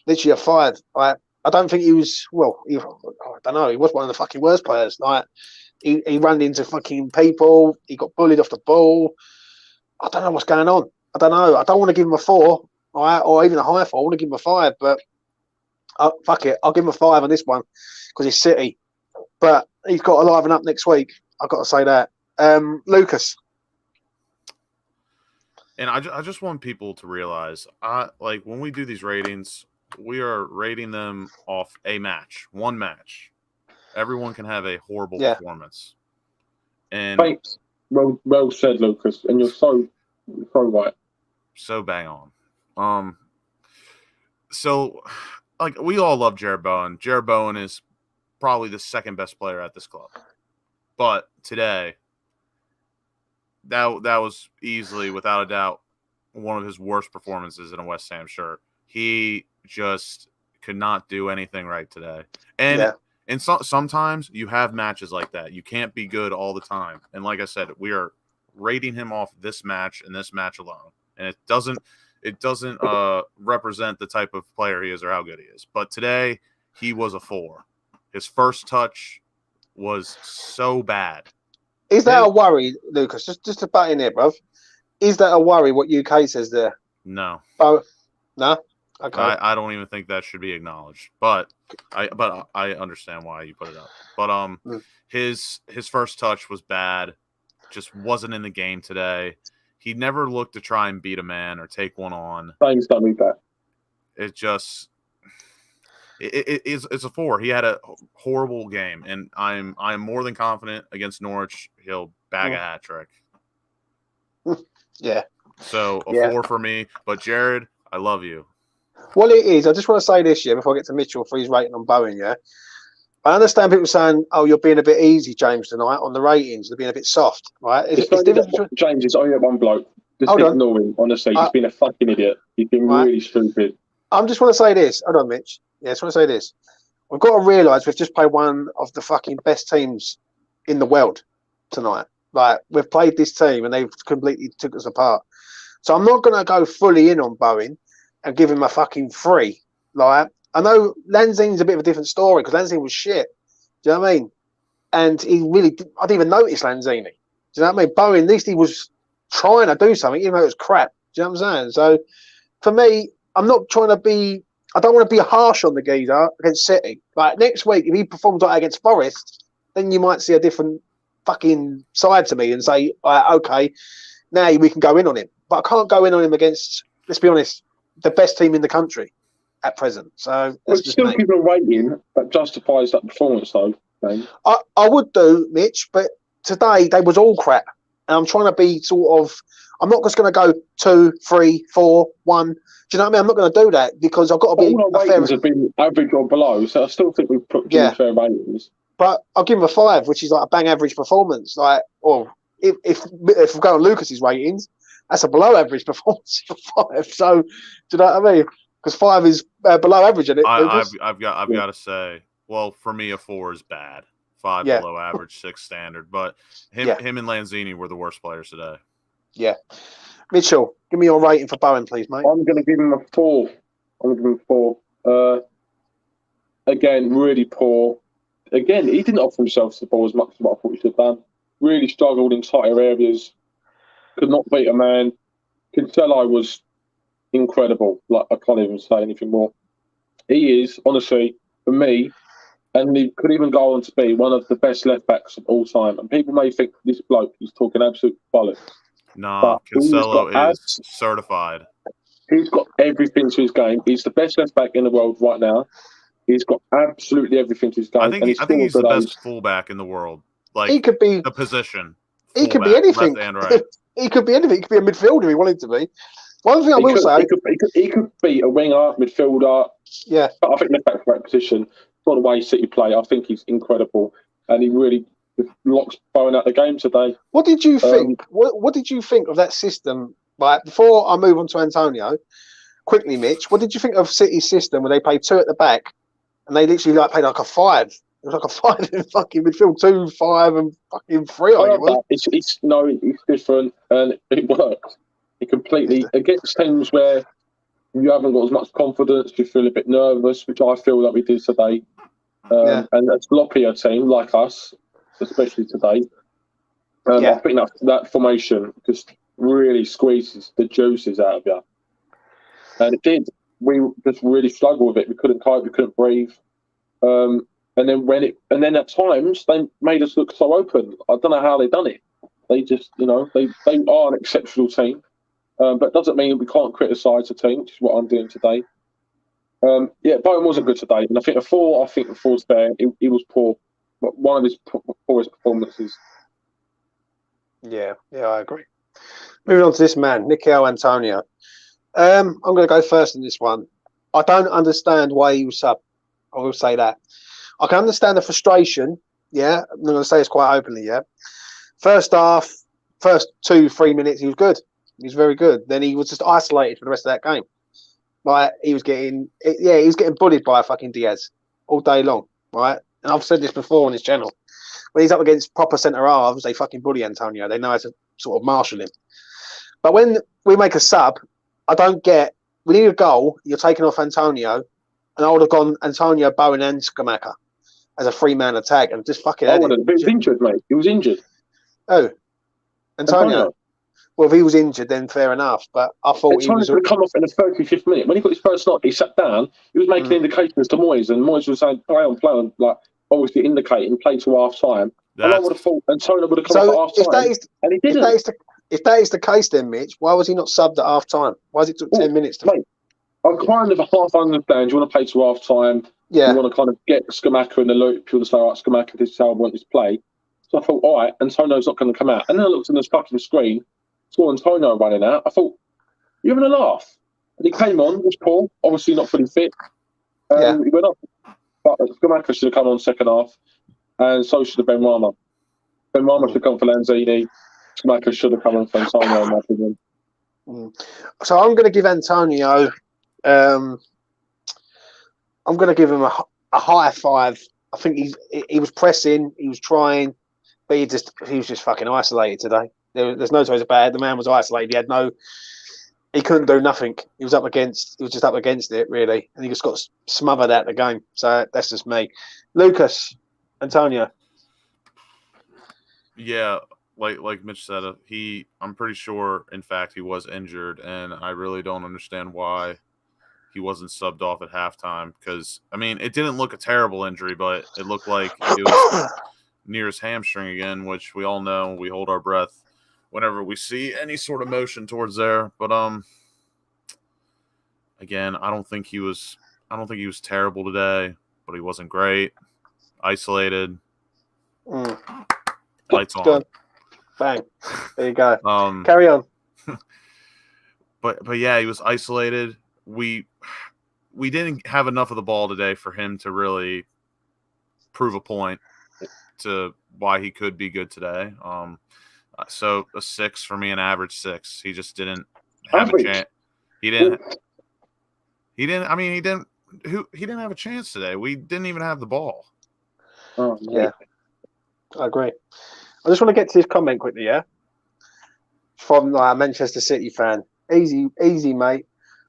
Literally a 5. I don't think he was, I don't know. He was one of the fucking worst players. Like, he ran into fucking people. He got bullied off the ball. I don't know what's going on. I don't know. I don't want to give him a 4, or even a high 4. I want to give him a 5, but fuck it. I'll give him a 5 on this one because he's City. But he's got to liven up next week. I've got to say that. Lucas. And I just want people to realize, like, when we do these ratings, we are rating them off a match, one match. Everyone can have a horrible performance. And thanks. Well said, Lucas. And you're so right. So bang on. So, like, we all love Jared Bowen. Jared Bowen is probably the second best player at this club. But today, that was easily, without a doubt, one of his worst performances in a West Ham shirt. He just could not do anything right today. And sometimes you have matches like that. You can't be good all the time. And like I said, we are rating him off this match and this match alone. And it doesn't represent the type of player he is or how good he is. But today he was a 4. His first touch was so bad. Is that a worry, Lucas? Just to butt in here, bruv. Is that a worry? What UK says there? No. Oh, no. Okay. I don't even think that should be acknowledged. But I understand why you put it up. But his first touch was bad. Just wasn't in the game today. He never looked to try and beat a man or take one on. Thanks, don't need that. It's a 4. He had a horrible game, and I'm more than confident against Norwich he'll bag a hat trick. Yeah. So a 4 for me. But Jared, I love you. Well, it is. I just want to say this, before I get to Mitchell for his rating on Bowen, I understand people saying, "Oh, you're being a bit easy, James, tonight on the ratings. You're being a bit soft, right?" It's different between... James, it's only one bloke. Just ignore him, honestly. He's been a fucking idiot. He's been really stupid. I just want to say this. Hold on, Mitch. Yeah, I just want to say this. We've got to realise we've just played one of the fucking best teams in the world tonight. Like, we've played this team and they've completely took us apart. So I'm not going to go fully in on Bowen and give him a fucking 3. Like, I know Lanzini's a bit of a different story because Lanzini was shit. Do you know what I mean? And I didn't even notice Lanzini. Do you know what I mean? Bowen, at least he was trying to do something, even though it was crap. Do you know what I'm saying? So for me, I'm not trying to be, I don't want to be harsh on the geezer against City. Like, next week, if he performs like against Forest, then you might see a different fucking side to me and say, okay, now we can go in on him. But I can't go in on him against, let's be honest, the best team in the country at present. So that's just still people rating that justifies that performance, though. I would do, Mitch, but today they was all crap. And I'm trying to be sort of, I'm not just going to go 2, 3, 4, 1. Do you know what I mean? I'm not going to do that because I've got to be. All our ratings have been average or below, so I still think we've put fair ratings. But I'll give him a 5, which is like a bang average performance. Like, or if we go on Lucas's ratings, that's a below average performance for 5. So, do you know what I mean? Because 5 is below average, isn't it? I've got to say, well, for me, a 4 is bad. 5 below average, 6 standard. But him and Lanzini were the worst players today. Yeah. Mitchell, give me your rating for Bowen, please, mate. I'm going to give him a 4. I'm going to give him a 4. Again, really poor. Again, he didn't offer himself to the ball as much as what I thought he should have done. Really struggled in tighter areas. Could not beat a man. Cancelo was incredible. Like, I can't even say anything more. He is, honestly, for me, and he could even go on to be one of the best left-backs of all time. And people may think this bloke is talking absolute bollocks. Nah, Cancelo is certified. He's got everything to his game. He's the best left-back in the world right now. He's got absolutely everything to his game. I think he's the best fullback in the world. Like, he could be the position. He could be anything. Left and right. He could be anything. He could be a midfielder if he wanted to be. One thing I will say, he could be a winger, midfielder. Yeah, but I think the back right position, for the way City play, I think he's incredible, and he really locks Bowen out the game today. What did you think? What did you think of that system? Right, before I move on to Antonio, quickly, Mitch, what did you think of City's system where they played 2 at the back and they literally played like a 5? It was like a 5 in fucking midfield, 2, 5, and fucking 3. It's different, and it works. It completely against teams where you haven't got as much confidence, you feel a bit nervous, which I feel like we did today. And a sloppier team like us, especially today. I think that formation just really squeezes the juices out of you, and it did. We just really struggled with it. We couldn't cope, we couldn't breathe. And then at times they made us look so open. I don't know how they done it. They just, they are an exceptional team, but doesn't mean we can't criticise the team, which is what I'm doing today. Bowen wasn't good today, and I think the 4's fair. He was poor, one of his poorest performances. Yeah, I agree. Moving on to this man, Mikel Antonio. I'm going to go first in this one. I don't understand why he was sub. I will say that. I can understand the frustration. Yeah, I'm going to say this quite openly. Yeah, first half, first 2-3 minutes, he was good. He was very good. Then he was just isolated for the rest of that game. Like he was getting bullied by a fucking Diaz all day long, right? And I've said this before on this channel. When he's up against proper centre halves, they fucking bully Antonio. They know how to sort of marshal him. But when we make a sub, I don't get. We need a goal. You're taking off Antonio, and I would have gone Antonio, Bowen, and Scamacca as a 3-man attack, and just fucking. He was injured, mate. He was injured. Oh, Antonio. Well, if he was injured, then fair enough. But I thought he was going to come off in the 35th minute. When he got his first knock, he sat down. He was making indications to Moyes, and Moyes was saying, play on, like obviously indicating play to half time. And I would have thought Antonio would have come off at half time, and he didn't. If that is the case, then Mitch, why was he not subbed at half time? Why has it took 10 minutes to? Mate, I kind of half understand. You want to play to half time. Yeah. You want to kind of get Scamacca in the loop. You want to say, all right, Scamacca, this is how I want this play. So I thought, all right, Antonio's not going to come out. And then I looked on the fucking screen, saw Antonio running out. I thought, you're having a laugh. And he came on, was poor, obviously not fully fit. He went off. But Scamacca should have come on second half, and so should have Benrahma. Benrahma should have come for Lanzini. Scamacca should have come on for Antonio, in my opinion. So I'm going to give Antonio. I'm going to give him a high 5. I think he was pressing, he was trying, but he was just fucking isolated today. There's no choice about it. The man was isolated. He couldn't do nothing. He was just up against it, really, and he just got smothered out the game. So that's just me. Lucas, Antonio. Yeah, like Mitch said, I'm pretty sure, in fact, he was injured, and I really don't understand why he wasn't subbed off at halftime. Because I mean, it didn't look a terrible injury, but it looked like it was near his hamstring again, which we all know we hold our breath whenever we see any sort of motion towards there. But again, I don't think he was terrible today, but he wasn't great. Isolated. Lights on. Good. Bang. There you go. Carry on. But yeah, he was isolated. We didn't have enough of the ball today for him to really prove a point to why he could be good today. So a 6 for me, an average 6. He just didn't have a chance. He didn't have a chance today. We didn't even have the ball. Oh, yeah. I agree. I just want to get to this comment quickly, yeah? From a Manchester City fan. Easy, mate.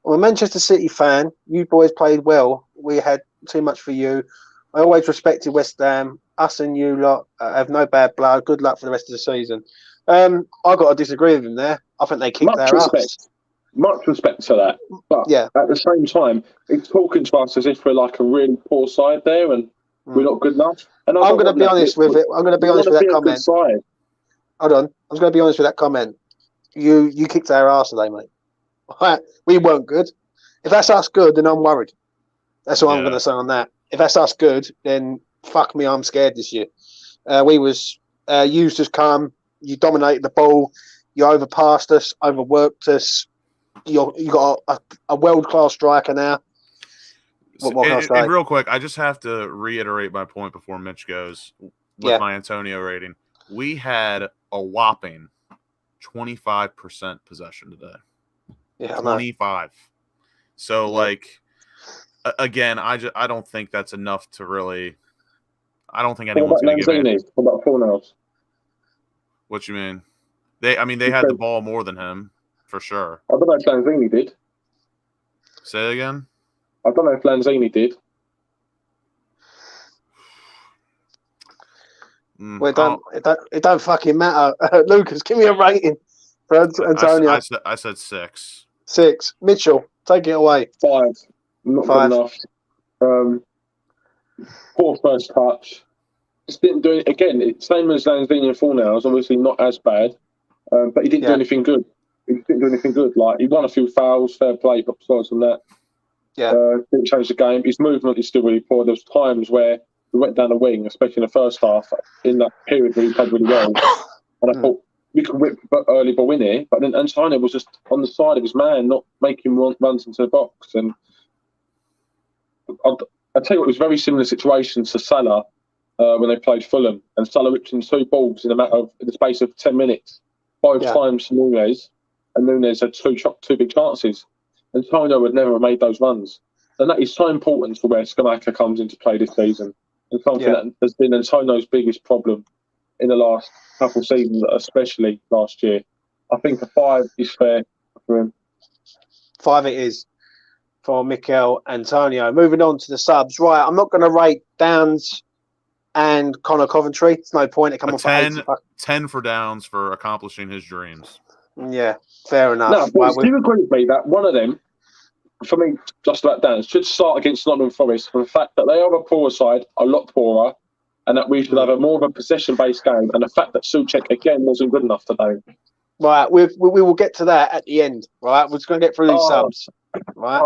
I'm a Manchester City fan. You boys played well. We had too much for you. I always respected West Ham. Us and you lot have no bad blood. Good luck for the rest of the season. I've got to disagree with him there. I think they kicked their ass. Much respect to that. But at the same time, it's talking to us as if we're like a really poor side there and we're not good enough. And I'm going to be honest with it. I'm going to be honest with that comment. Hold on. I was going to be honest with that comment. You kicked our ass today, mate. We weren't good. If that's us good, then I'm worried. That's what I'm going to say on that. If that's us good, then fuck me, I'm scared this year. You just come, you dominated the ball, you overpassed us, overworked us. You got a world-class striker now. What can I say? And real quick, I just have to reiterate my point before Mitch goes with my Antonio rating. We had a whopping 25% possession today. Yeah, 25. So, again, I don't think that's enough to really. I don't think anyone's going to give in. What about Fornals? What you mean? They had the ball more than him for sure. I don't know if Lanzini did. Say it again. I don't know if Lanzini did. Well, it don't fucking matter. Lucas, give me a rating for Antonio. I said 6. 6. Mitchell, take it away. 5. Not 5. good enough. Poor first touch. Just didn't do it again. It's same as Lanzini and Fornals. Obviously not as bad, but he didn't do anything good. Like he won a few fouls, fair play, but besides from that, didn't change the game. His movement is still really poor. There was times where we went down the wing, especially in the first half, in that period where he played really well. And I thought we could whip early ball in here, but then Antonio was just on the side of his man, not making runs into the box. And I'll tell you what, it was very similar situation to Salah when they played Fulham, and Salah whipped in 2 balls in the space of 10 minutes, 5 times to Nunes, and Nunes had two big chances. Antonio would never have made those runs. And that is so important for where Scamacca comes into play this season. And something that has been Antonio's biggest problem in the last couple of seasons, especially last year. I think a 5 is fair for him. 5 it is for Mikel Antonio. Moving on to the subs. Right, I'm not going to rate Downs and Connor Coventry. It's no point. It come on for 10 for Downs for accomplishing his dreams. Yeah, fair enough. No, but do you agree with me that one of them, for me, just about Downs, should start against Nottingham Forest for the fact that they are a poorer side, a lot poorer, and that we should have a more of a possession-based game, and the fact that Souček, again, wasn't good enough today. Right, we will get to that at the end, right? We're just going to get through these subs, right?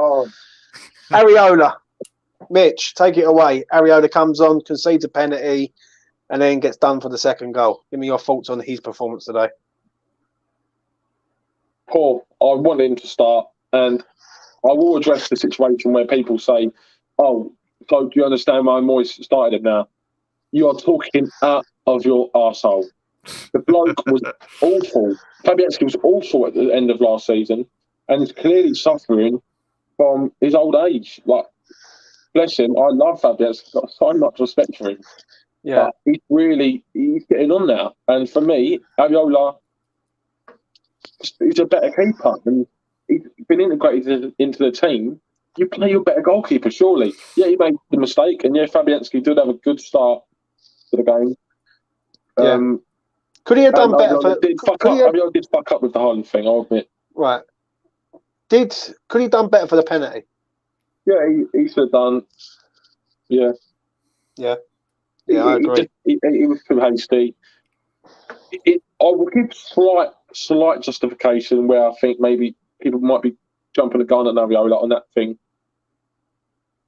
Areola. Mitch, take it away. Areola comes on, concedes a penalty, and then gets done for the second goal. Give me your thoughts on his performance today. Poor. I want him to start, and I will address the situation where people say, oh, so do you understand why Moyes started him now? You are talking out of your arsehole. The bloke was awful. Fabianski was awful at the end of last season, and is clearly suffering from his old age. Like, bless him. I love Fabianski. I've got so much respect for him. Yeah. But he's getting on now. And for me, Areola, he's a better keeper. And he's been integrated into the team. You play your better goalkeeper, surely. Yeah, he made the mistake. And yeah, Fabianski did have a good start to the game. Yeah. Could he have done better? Areola did fuck up with the Haaland thing, I'll admit. Right. Could he have done better for the penalty? Yeah, he should have done. Yeah. Yeah. Yeah, I agree. He was too hasty. I will give slight justification where I think maybe people might be jumping the gun at Areola on that thing.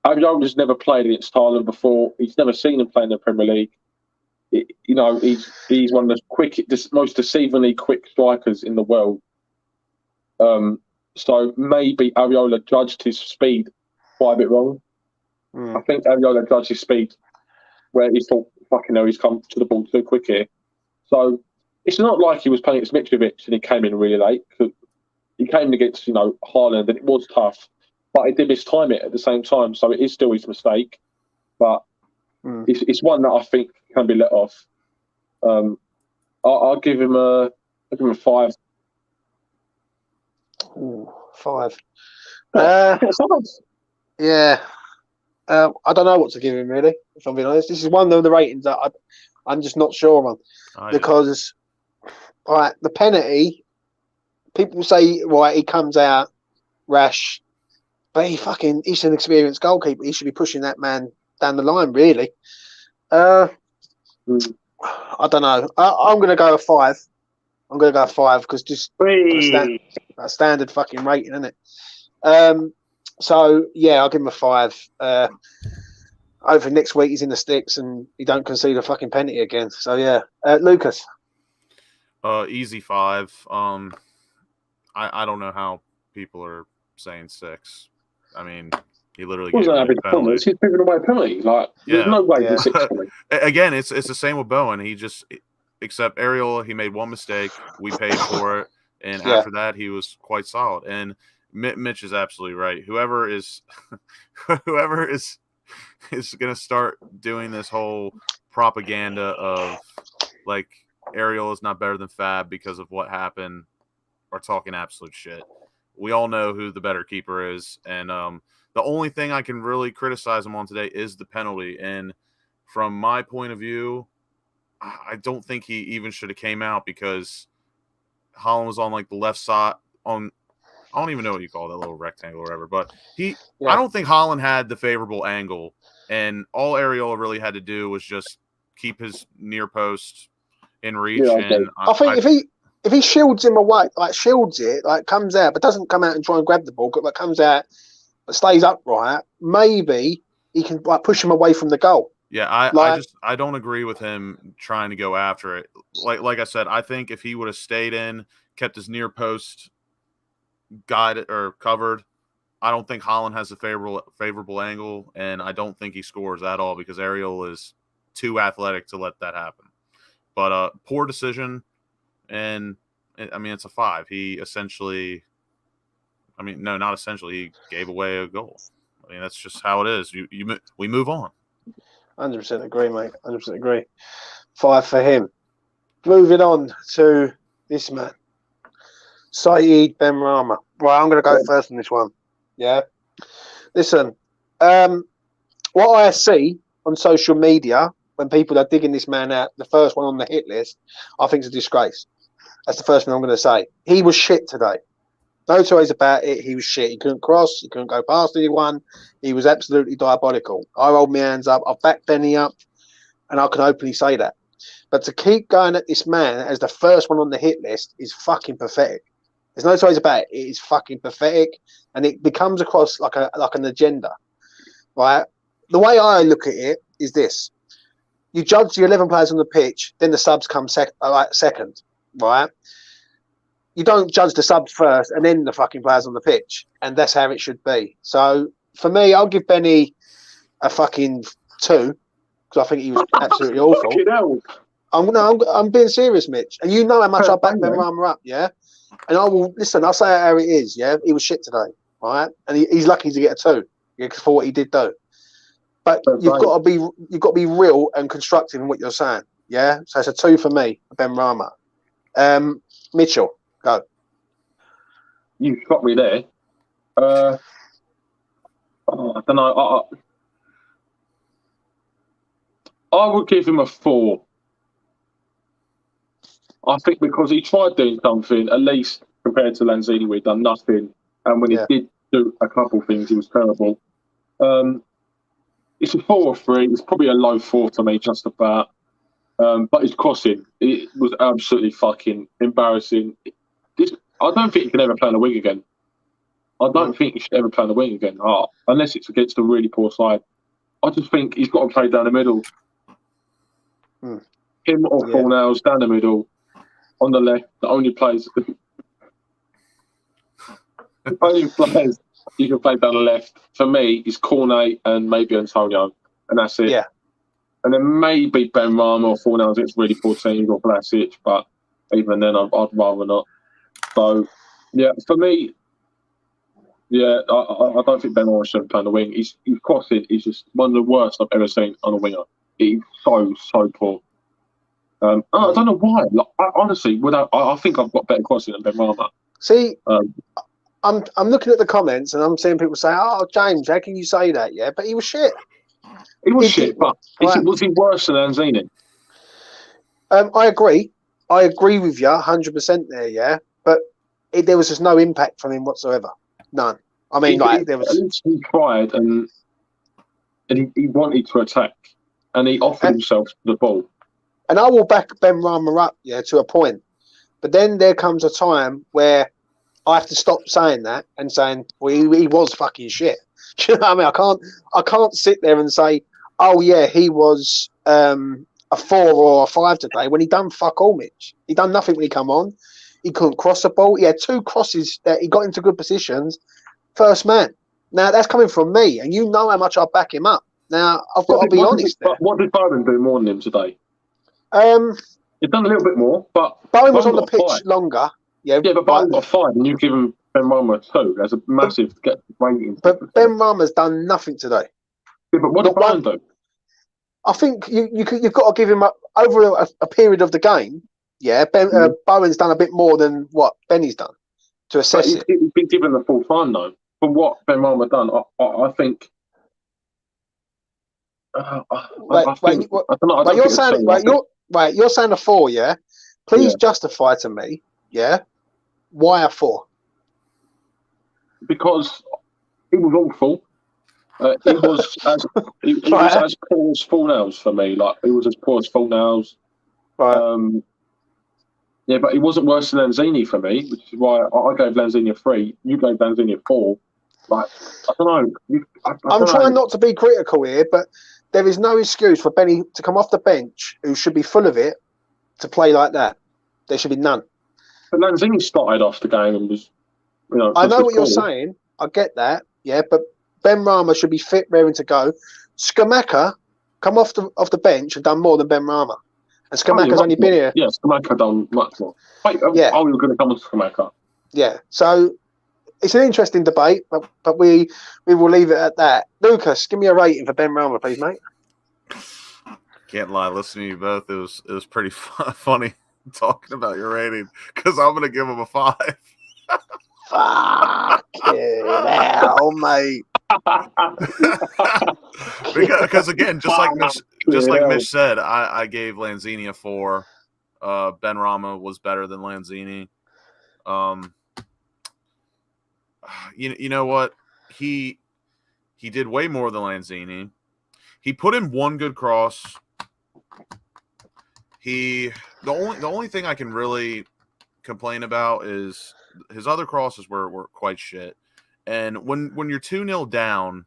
Areola's never played against Haaland before. He's never seen him play in the Premier League. He's one of the most deceivingly quick strikers in the world. So maybe Areola judged his speed quite a bit wrong. I think Areola judged his speed where he thought, fucking hell, he's come to the ball too quick here. So it's not like he was playing against Mitrovic and he came in really late. He came against, Haaland, and it was tough. But he did mistime it at the same time, so it is still his mistake. But it's one that I think can be let off. I'll give him a 5. Ooh, 5. Yeah. I don't know what to give him, really, if I'm being honest. This is one of the ratings that I'm just not sure on. Because, the penalty, people say, he comes out rash, but he's an experienced goalkeeper. He should be pushing that man down the line, really. I don't know. I'm going to go a 5. I'm going to go a 5 because just a standard fucking rating, isn't it? So, yeah, I'll give him a 5. Hopefully next week he's in the sticks and he don't concede a fucking penalty again. So, yeah. Lucas? Easy 5. I don't know how people are saying 6. I mean, he literally gave a penalty. He's giving away a penalty. There's no way he's 6 for me. Again, it's the same with Bowen. Except Areola, he made one mistake. We paid for it. And after that, he was quite solid. And Mitch is absolutely right. Whoever is going to start doing this whole propaganda of like Areola is not better than Fab because of what happened are talking absolute shit. We all know who the better keeper is, and the only thing I can really criticize him on today is the penalty. And from my point of view, I don't think he even should have came out because Haaland was on like the left side on. I don't even know what you call that little rectangle or whatever, but I don't think Haaland had the favorable angle, and all Areola really had to do was just keep his near post in reach. Yeah, and I think if he shields him away, comes out, but doesn't come out and try and grab the ball, but comes out, but stays upright, maybe he can push him away from the goal. Yeah, I don't agree with him trying to go after it. Like I said, I think if he would have stayed in, kept his near post guided or covered, I don't think Haaland has a favorable angle, and I don't think he scores at all because Areola is too athletic to let that happen. But poor decision, and I mean it's a 5. He essentially, I mean, no, not essentially. He gave away a goal. I mean, that's just how it is. We move on. 100% agree, mate. 100% agree. 5 for him. Moving on to this man, Saeed Benrahma. Right, I'm going to go first on this one. Yeah. Listen, what I see on social media when people are digging this man out, the first one on the hit list, I think it's a disgrace. That's the first thing I'm going to say. He was shit today. No two ways about it. He was shit. He couldn't cross. He couldn't go past anyone. He was absolutely diabolical. I rolled my hands up. I backed Benny up, and I can openly say that. But to keep going at this man as the first one on the hit list is fucking pathetic. There's no two ways about it. It is fucking pathetic, and it becomes across like an agenda, right? The way I look at it is this: you judge the 11 players on the pitch, then the subs come second, right? You don't judge the subs first and then the fucking players on the pitch. And that's how it should be. So, for me, I'll give Benny a fucking 2 because I think he was absolutely awful. I'm being serious, Mitch. And you know how much I back Benrahma up, yeah? And I will, listen, I'll say it how it is, yeah? He was shit today, right? And he's lucky to get a 2 for what he did do. But you've got to be real and constructive in what you're saying, yeah? So it's a 2 for me, Benrahma. Mitchell. Go. You got me there. I don't know. I would give him a 4. I think because he tried doing something, at least compared to Lanzini, we'd done nothing. And when he did do a couple of things, he was terrible. It's a 4 or 3. It's probably a low 4 to me, just about. But his crossing, it was absolutely fucking embarrassing. I don't think he can ever play on the wing again. I don't think he should ever play on the wing again, unless it's against a really poor side. I just think he's got to play down the middle. Him or Fornals down the middle, on the left. The only players you can play down the left for me is Cornet and maybe Antonio, and that's it. Yeah. And then maybe Benrahma or Fornals. It's really poor teams or Vlasic, but even then, I'd rather not. So, yeah, for me, I don't think Benrahma should play on the wing. He's crossing. He's just one of the worst I've ever seen on a winger. He's so poor. I don't know why. Like, honestly, I think I've got better crossing than Benrahma. See, I'm looking at the comments and I'm seeing people say, "Oh, James, how can you say that?" Yeah, but he was shit. He was shit, but was he worse than Lanzini? I agree with you 100% there, yeah. But there was just no impact from him whatsoever. None. I mean, there was. At least he tried and he wanted to attack, and he offered himself the ball. And I will back Benrahma up, to a point. But then there comes a time where I have to stop saying that and saying, well, he was fucking shit. Do you know what I mean? I can't sit there and say, oh yeah, he was a 4 or a 5 today when he done fuck all, Mitch. He done nothing when he come on. He couldn't cross the ball. He had 2 crosses that he got into good positions. First man. Now that's coming from me, and you know how much I back him up. Now I've got to be honest. What did Bowen do more than him today? He'd done a little bit more, but Bowen was on the pitch longer. Yeah, but Bowen got a 5, and you give him Benrahma a 2. That's a massive rating. But Benrahma's done nothing today. Yeah, but what did Bowen do? I think you've got to give him over a period of the game. Yeah, Bowen's done a bit more than what Benny's done to assess it. He's been given the full time though. For what Benrahma done, I think. You're saying a 4, yeah? Please justify to me, yeah? Why a 4? Because it was awful. It was as poor as Fornals for me. Like it was as poor as Fornals. Right. But it wasn't worse than Lanzini for me, which is why I gave Lanzini a 3. You gave Lanzini a 4. Like I don't know. I'm trying not to be critical here, but there is no excuse for Benny to come off the bench, who should be full of it, to play like that. There should be none. But Lanzini started off the game and was, I know what you're saying. I get that. Yeah, but Benrahma should be fit, raring to go. Scamacca come off the bench and done more than Benrahma. And Scamacca's only been here. Yeah, Scamacca done much more. Wait, you're going to come on to Scamacca. Yeah, so it's an interesting debate, but we will leave it at that. Lucas, give me a rating for Benrahma, please, mate. Can't lie, listening to you both, it was pretty funny talking about your rating because I'm gonna give him a 5. Fucking hell, mate. because again, just like Mitch said, I gave Lanzini a 4. Benrahma was better than Lanzini. You know what? He did way more than Lanzini. He put in one good cross. The only thing I can really complain about is his other crosses were quite shit. And when you're 2-0 down,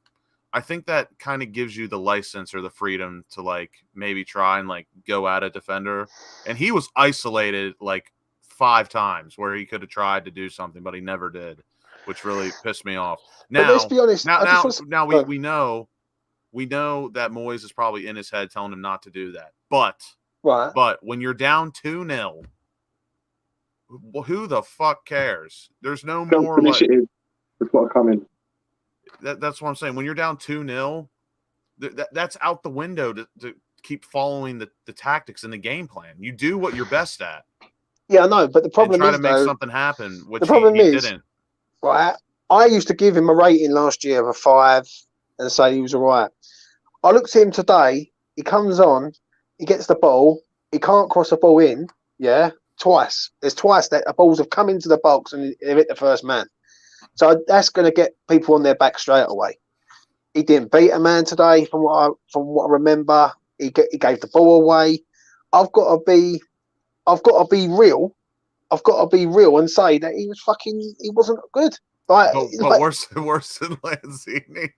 I think that kind of gives you the license or the freedom to like maybe try and like go at a defender. And he was isolated like 5 times where he could have tried to do something, but he never did, which really pissed me off. Now, let's be honest. Now we know that Moyes is probably in his head telling him not to do that. But when you're down 2-0, who the fuck cares? There's no more initiative. That's what coming. That's what I'm saying. When you're down 2-0, that's out the window to keep following the tactics and the game plan. You do what you're best at. Yeah, I know, but the problem is to make something happen, which the problem he is, didn't. Right, I used to give him a rating last year of a 5 and say he was all right. I looked at him today. He comes on, he gets the ball, he can't cross the ball in. Yeah, twice. There's twice that the balls have come into the box and they've hit the first man. So that's going to get people on their back straight away. He didn't beat a man today, from what I remember. He gave the ball away. I've got to be real. I've got to be real and say that he wasn't good. Like, but worse than Lanzini.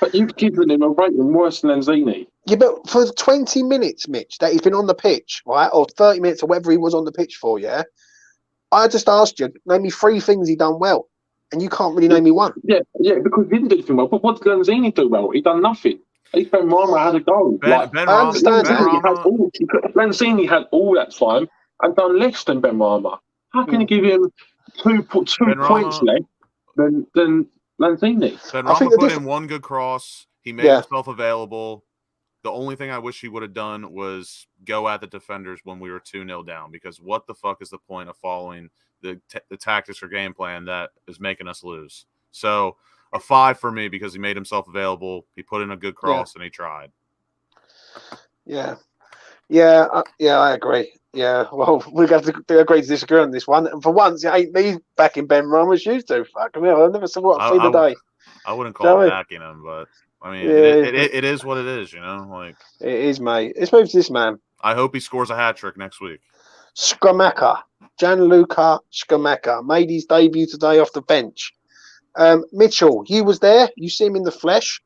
But you've given him a rating worse than Lanzini. Yeah, but for 20 minutes, Mitch, that he's been on the pitch, right, or 30 minutes or whatever he was on the pitch for, yeah, I just asked you, name me 3 things he done well. And you can't really name me one. Yeah, because he didn't do anything well. But what did Lanzini do well? He done nothing. Benrahma had a goal. Lanzini had all that time and done less than Benrahma. How can you give him two points less than Lanzini? Benrahma put in one good cross. He made himself available. The only thing I wish he would have done was go at the defenders when we were 2-0 down, because what the fuck is the point of following the tactics or game plan that is making us lose? So a 5 for me because he made himself available. He put in a good cross and he tried. Yeah, I agree. Yeah, well, we're going to agree to disagree on this one. And for once, it ain't me backing Benrahma as used to. Fucking hell, I never saw what I've seen today. I wouldn't call it backing him, but I mean, it is what it is, you know. Like it is, mate. Let's move to this man. I hope he scores a hat trick next week. Scamacca, Gianluca Scamacca, made his debut today off the bench. Mitchell, you was there. You see him in the flesh.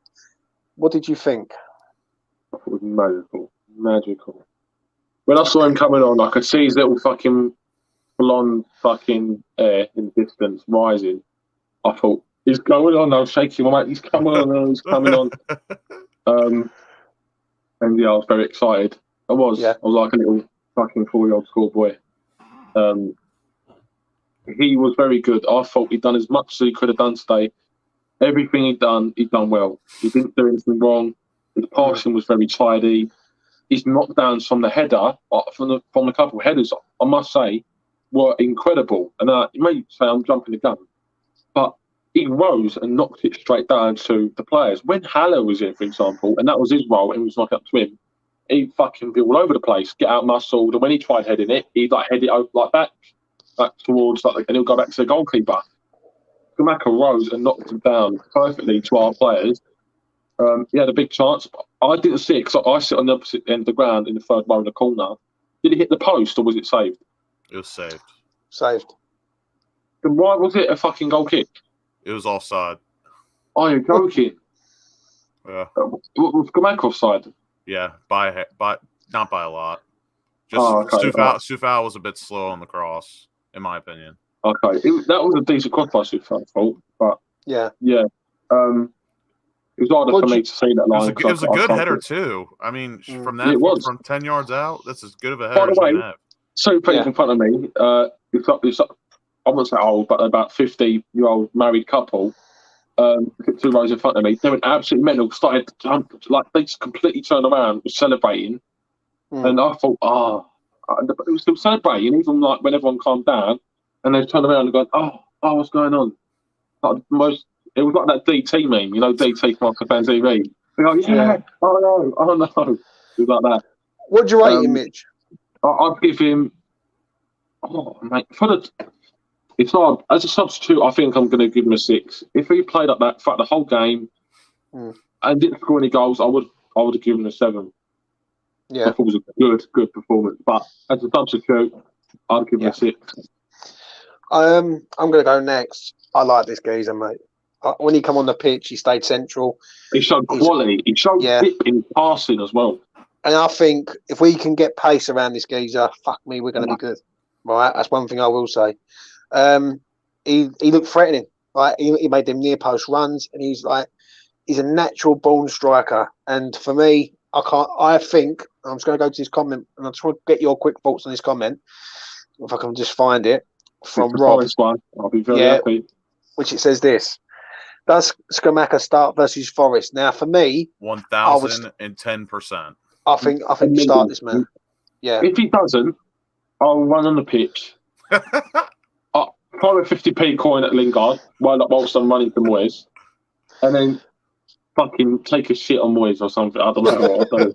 What did you think? It was magical. When I saw him coming on, I could see his little fucking blonde fucking hair in the distance rising. I thought, he's going on. I was shaking my mate. He's coming on. He's coming on. And yeah, I was very excited. I was like a little fucking 4-year-old schoolboy. He was very good. I thought he'd done as much as he could have done today. Everything he'd done well. He didn't do anything wrong. His passing was very tidy. His knockdowns from the header, from a couple of headers, I must say, were incredible. And you may say I'm jumping the gun, but he rose and knocked it straight down to the players. When Haller was in, for example, and that was his role, and it was like up to him, he fucking be all over the place, get out muscled, and when he tried heading it, he'd like head it over like back towards, and he'll go back to the goalkeeper. Scamacca rose and knocked him down perfectly to our players. He had a big chance. I didn't see it because I sit on the opposite end of the ground in the third row in the corner. Did it hit the post or was it saved? It was saved. Saved. Then why was it a fucking goal kick? It was offside. Oh, you're joking? Yeah. Was Scamacca offside? Yeah, by not by a lot. Just Coufal was a bit slow on the cross, in my opinion. Okay, that was a decent cross by Coufal, I thought, but yeah. It was harder for me to see that line. It was a good header too. I mean, from 10 yards out, that's as good of a header as you can have. 2 feet in front of me. It's I wouldn't say old, but about 50-year-old married couple, 2 rows in front of me. They went absolutely mental. Started to jump, like they just completely turned around, was celebrating, and I thought, they were still celebrating, even like when everyone calmed down, and they turned around and go, what's going on? Like it was like that DT meme, DT from Fan TV. They go, oh no, it was like that. What do you rate him, Mitch? I'd give him. Oh mate, it's hard. As a substitute, I think I'm going to give him a 6. If he played like that for the whole game and didn't score any goals, I would have given him a 7. Yeah, I thought it was a good performance. But as a substitute, I'd give him a 6. I'm going to go next. I like this geezer, mate. When he come on the pitch, he stayed central. He showed quality. He showed dip in passing as well. And I think if we can get pace around this geezer, fuck me, we're going to be good. Right, that's one thing I will say. He looked threatening. Right, he made them near post runs, and he's a natural born striker. And for me, I think I'm just going to go to this comment, and I just want to get your quick thoughts on this comment, if I can just find it from Rob. I'll be very happy. Which it says this: does Scamacca start versus Forest? Now, for me, 1,010%. I think start this man. Yeah. If he doesn't, I'll run on the pitch. I'll throw a 50p coin at Lingard whilst I'm running to Moyes, and then fucking take a shit on Moyes or something. I don't know what I'll do.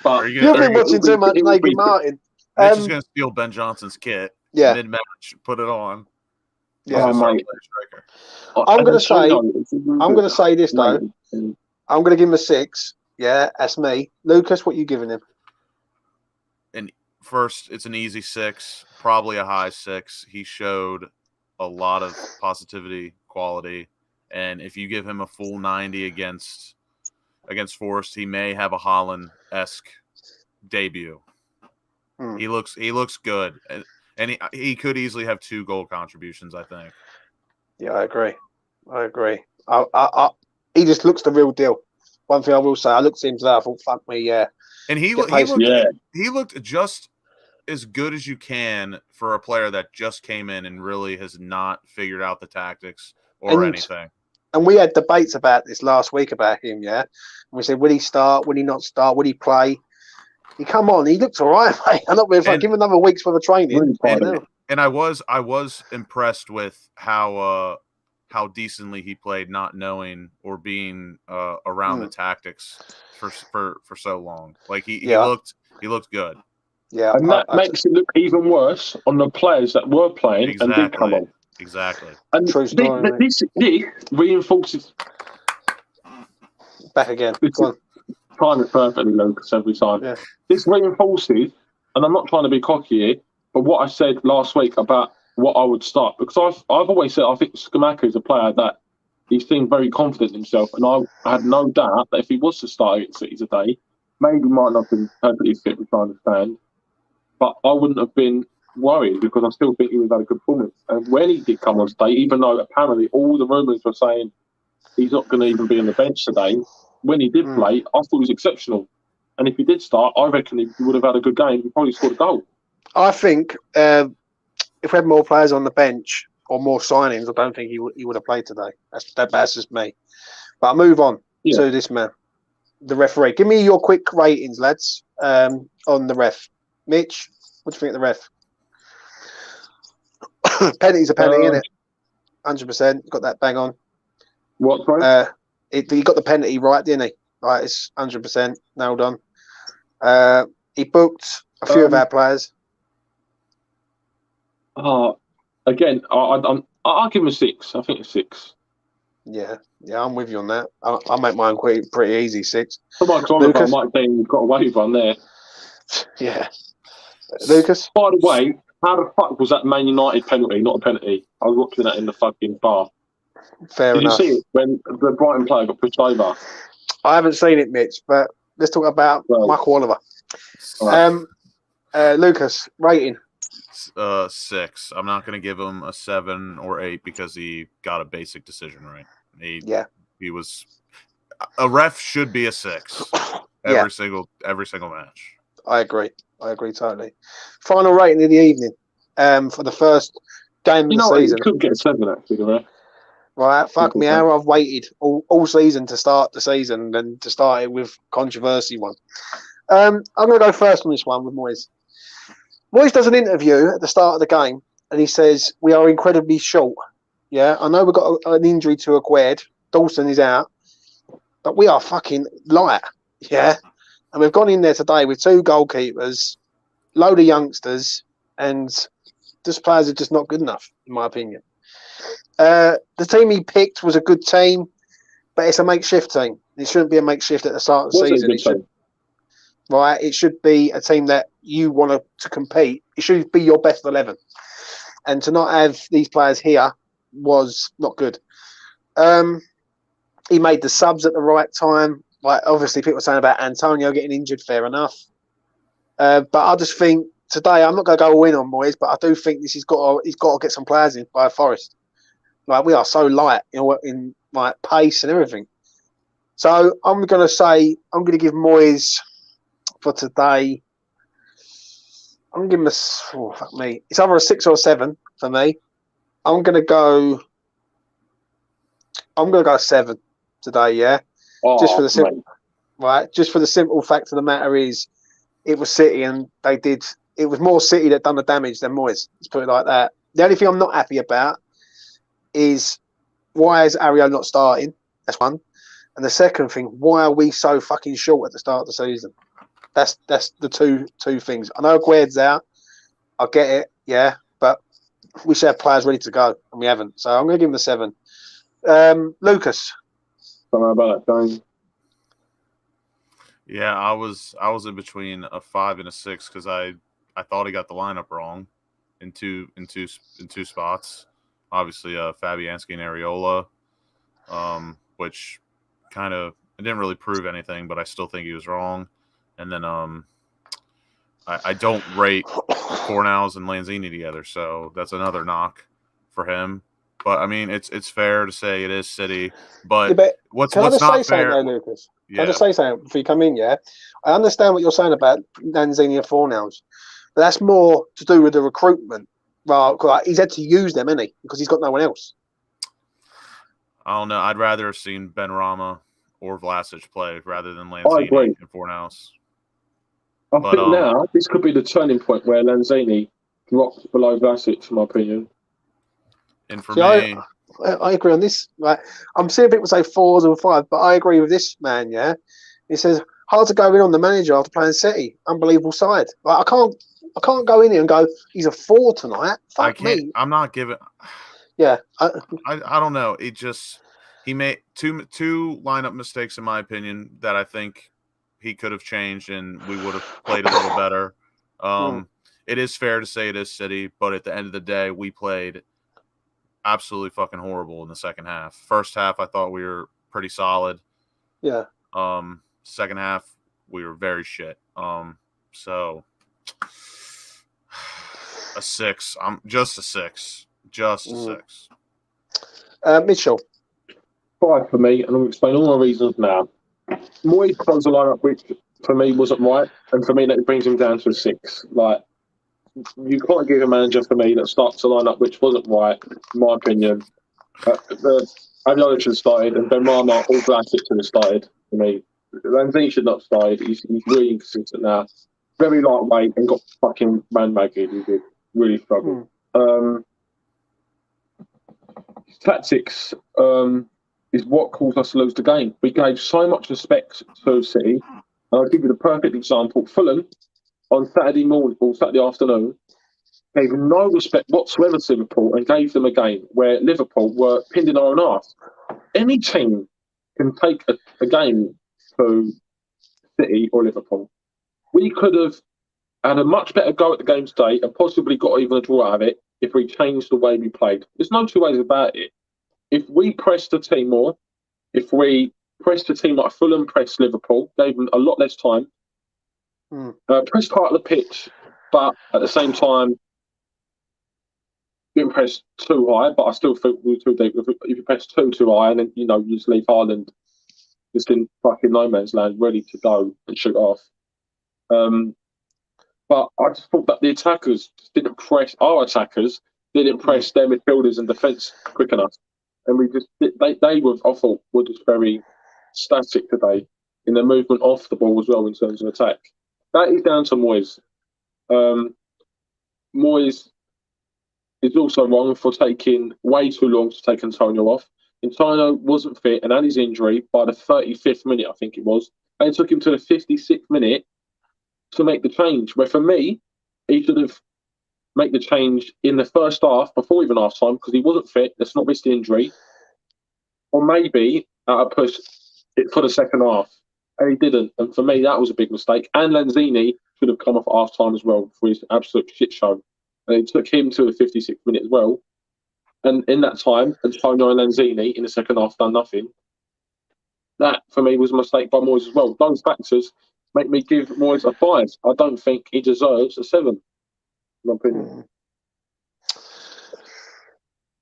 But you've been watching too much Naked Martin. Mitch is going to steal Ben Johnson's kit. Yeah. Mid-match, put it on. Yeah, mate. I'm going to say this though. I'm going to give him a 6. Yeah, that's me. Lucas, what are you giving him? And first, it's an easy 6, probably a high 6. He showed a lot of positivity, quality, and if you give him a full 90 against Forest, he may have a Haaland-esque debut. He looks good, and he could easily have 2 goal contributions, I think. Yeah, I agree. He just looks the real deal. One thing I will say, I looked at him today, I thought, fuck me, yeah. And he looked just as good as you can for a player that just came in and really has not figured out the tactics or anything. And we had debates about this last week about him, yeah? And we said, would he start? Would he not start? Would he play? He come on. He looks all right, mate. I'm not really fine. Give him another week's worth of training. And I was impressed with how decently he played, not knowing or being around the tactics for so long. Like he looked good. Yeah, and that makes it look even worse on the players that were playing and did come on. Exactly. And this reinforces. Back again. Time it perfectly, Lucas, every time. Yeah. This reinforces, and I'm not trying to be cocky here, but what I said last week about what I would start, because I've always said I think Scamacca is a player that he seemed very confident in himself, and I had no doubt that if he was to start against City today, maybe might not have been perfectly fit, which I understand, but I wouldn't have been worried because I still think he would have had a good performance. And when he did come on today, even though apparently all the rumours were saying he's not going to even be on the bench today, when he did play, I thought he was exceptional. And if he did start, I reckon he would have had a good game. He probably scored a goal. I think if we had more players on the bench or more signings, I don't think he would have played today. That's just me. But I'll move on to this man, the referee. Give me your quick ratings, lads, on the ref. Mitch, what do you think of the ref? Penalty's a penalty, isn't it? 100%. Got that bang on. What, sorry? He got the penalty right, didn't he? Right, it's 100% nailed on. He booked a few of our players. Again, I'll give him a 6. I think a 6. Yeah, I'm with you on that. I'll make mine pretty easy, 6. Lucas? I might think we've got a wave on there. Yeah. Lucas? By the way, how the fuck was that Man United penalty not a penalty? I was watching that in the fucking bar. Fair enough. Did you see it when the Brighton player got pushed over? I haven't seen it, Mitch, but let's talk about Michael Oliver. Right. Lucas, rating? 6. I'm not going to give him a 7 or 8 because he got a basic decision right. He was a ref should be a 6 every single match. I agree totally. Final rating of the evening for the first game of You the know what? You season. could get a 7 actually, right? Right, fuck me, how I've waited all season to start the season and to start it with controversy one. I'm going to go first on this one with Moyes. Moyes does an interview at the start of the game and he says, we are incredibly short. Yeah, I know we've got an injury to Aguerd. Dawson is out. But we are fucking light. Yeah. And we've gone in there today with 2 goalkeepers, load of youngsters, and this players are just not good enough, in my opinion. The team he picked was a good team, but it's a makeshift team. It shouldn't be a makeshift at the start of the season. It should be a team that you want to compete. It should be your best 11. And to not have these players here was not good. He made the subs at the right time. Like obviously, people are saying about Antonio getting injured. Fair enough. But I just think today I'm not going to go all in on Moyes, but I do think he's got to get some players in by Forest. Like we are so light in like pace and everything. So I'm going to give Moyes for today. I'm going to give him fuck me. It's either a 6 or a 7 for me. I'm going to go 7 today. Yeah, just for the simple, right? Just for the simple fact of the matter is, it was City and they did. It was more City that done the damage than Moyes. Let's put it like that. The only thing I'm not happy about is why is Areola not starting? That's one. And the second thing, why are we so fucking short at the start of the season? That's the two things. I know Aguerd's out. I get it, yeah, but we should have players ready to go, and we haven't. So I'm going to give him a 7. Lucas. Something about that game. Yeah, I was in between a 5 and a 6 because I thought he got the lineup wrong in two spots. Obviously, Fabianski and Areola, which kind of it didn't really prove anything, but I still think he was wrong. And then I don't rate Fornals and Lanzini together, so that's another knock for him. But I mean, it's fair to say it is City. But what's not fair, though, Lucas? Can I just say something before you come in? Yeah, I understand what you're saying about Lanzini and Fornals, but that's more to do with the recruitment. Well, he's had to use them, isn't he? Because he's got no one else. I don't know. I'd rather have seen Benrahma or Vlasic play rather than Lanzini and Fornals. I think now this could be the turning point where Lanzini drops below Vlasic, in my opinion. And for me, I agree on this. Like, I'm seeing people say 4s and 5, but I agree with this man. Yeah, he says hard to go in on the manager after playing City. Unbelievable side. Like, I can't go in here and go he's a 4 tonight. Fuck me. I'm not giving. Yeah, I don't know. It just he made two lineup mistakes in my opinion that I think he could have changed and we would have played a little better. It is fair to say it is City, but at the end of the day, we played absolutely fucking horrible in the second half. First half, I thought we were pretty solid. Yeah. Second half, we were very shit. So a 6. I'm just a 6. Just a 6. Mitchell. 5 for me, and I'm going to explain all my reasons now. Moyes throws a lineup which for me wasn't right, and for me that brings him down to a 6. Like, you can't give a manager for me that starts a lineup which wasn't right, in my opinion. Areola should have started, and Benrahma or Vlasic should have started for me. Lanzini should not have started. He's really inconsistent now. Very lightweight and got fucking man-magged. He did really struggle. His tactics is what caused us to lose the game. We gave so much respect to City. And I'll give you the perfect example. Fulham, on Saturday morning or Saturday afternoon, gave no respect whatsoever to Liverpool and gave them a game where Liverpool were pinned in their own arse. Any team can take a game to City or Liverpool. We could have had a much better go at the game today and possibly got even a draw out of it if we changed the way we played. There's no two ways about it. If we pressed the team more, if we pressed the team like Fulham pressed Liverpool, gave them a lot less time, pressed hard at the pitch, but at the same time, didn't press too high, but I still think we were too deep. If you press too high, and then, you just leave Haaland just in fucking no man's land, ready to go and shoot off. But I just thought that the attackers didn't press our attackers didn't press their midfielders and defence quick enough. And they were, I thought, were just very static today in their movement off the ball as well in terms of attack. That is down to Moyes. Moyes is also wrong for taking way too long to take Antonio off. Antonio wasn't fit and had his injury by the 35th minute, I think it was. And it took him to the 56th minute to make the change. Where for me, he should have made the change in the first half before even half time because he wasn't fit. Let's not miss the injury. Or maybe a push for the second half. And he didn't. And for me, that was a big mistake. And Lanzini should have come off at half time as well for his absolute shit show. And it took him to the 56th minute as well. And in that time, Antonio and Lanzini in the second half done nothing. That, for me, was a mistake by Moyes as well. Those factors make me give Moyes a 5. I don't think he deserves a 7, in my opinion.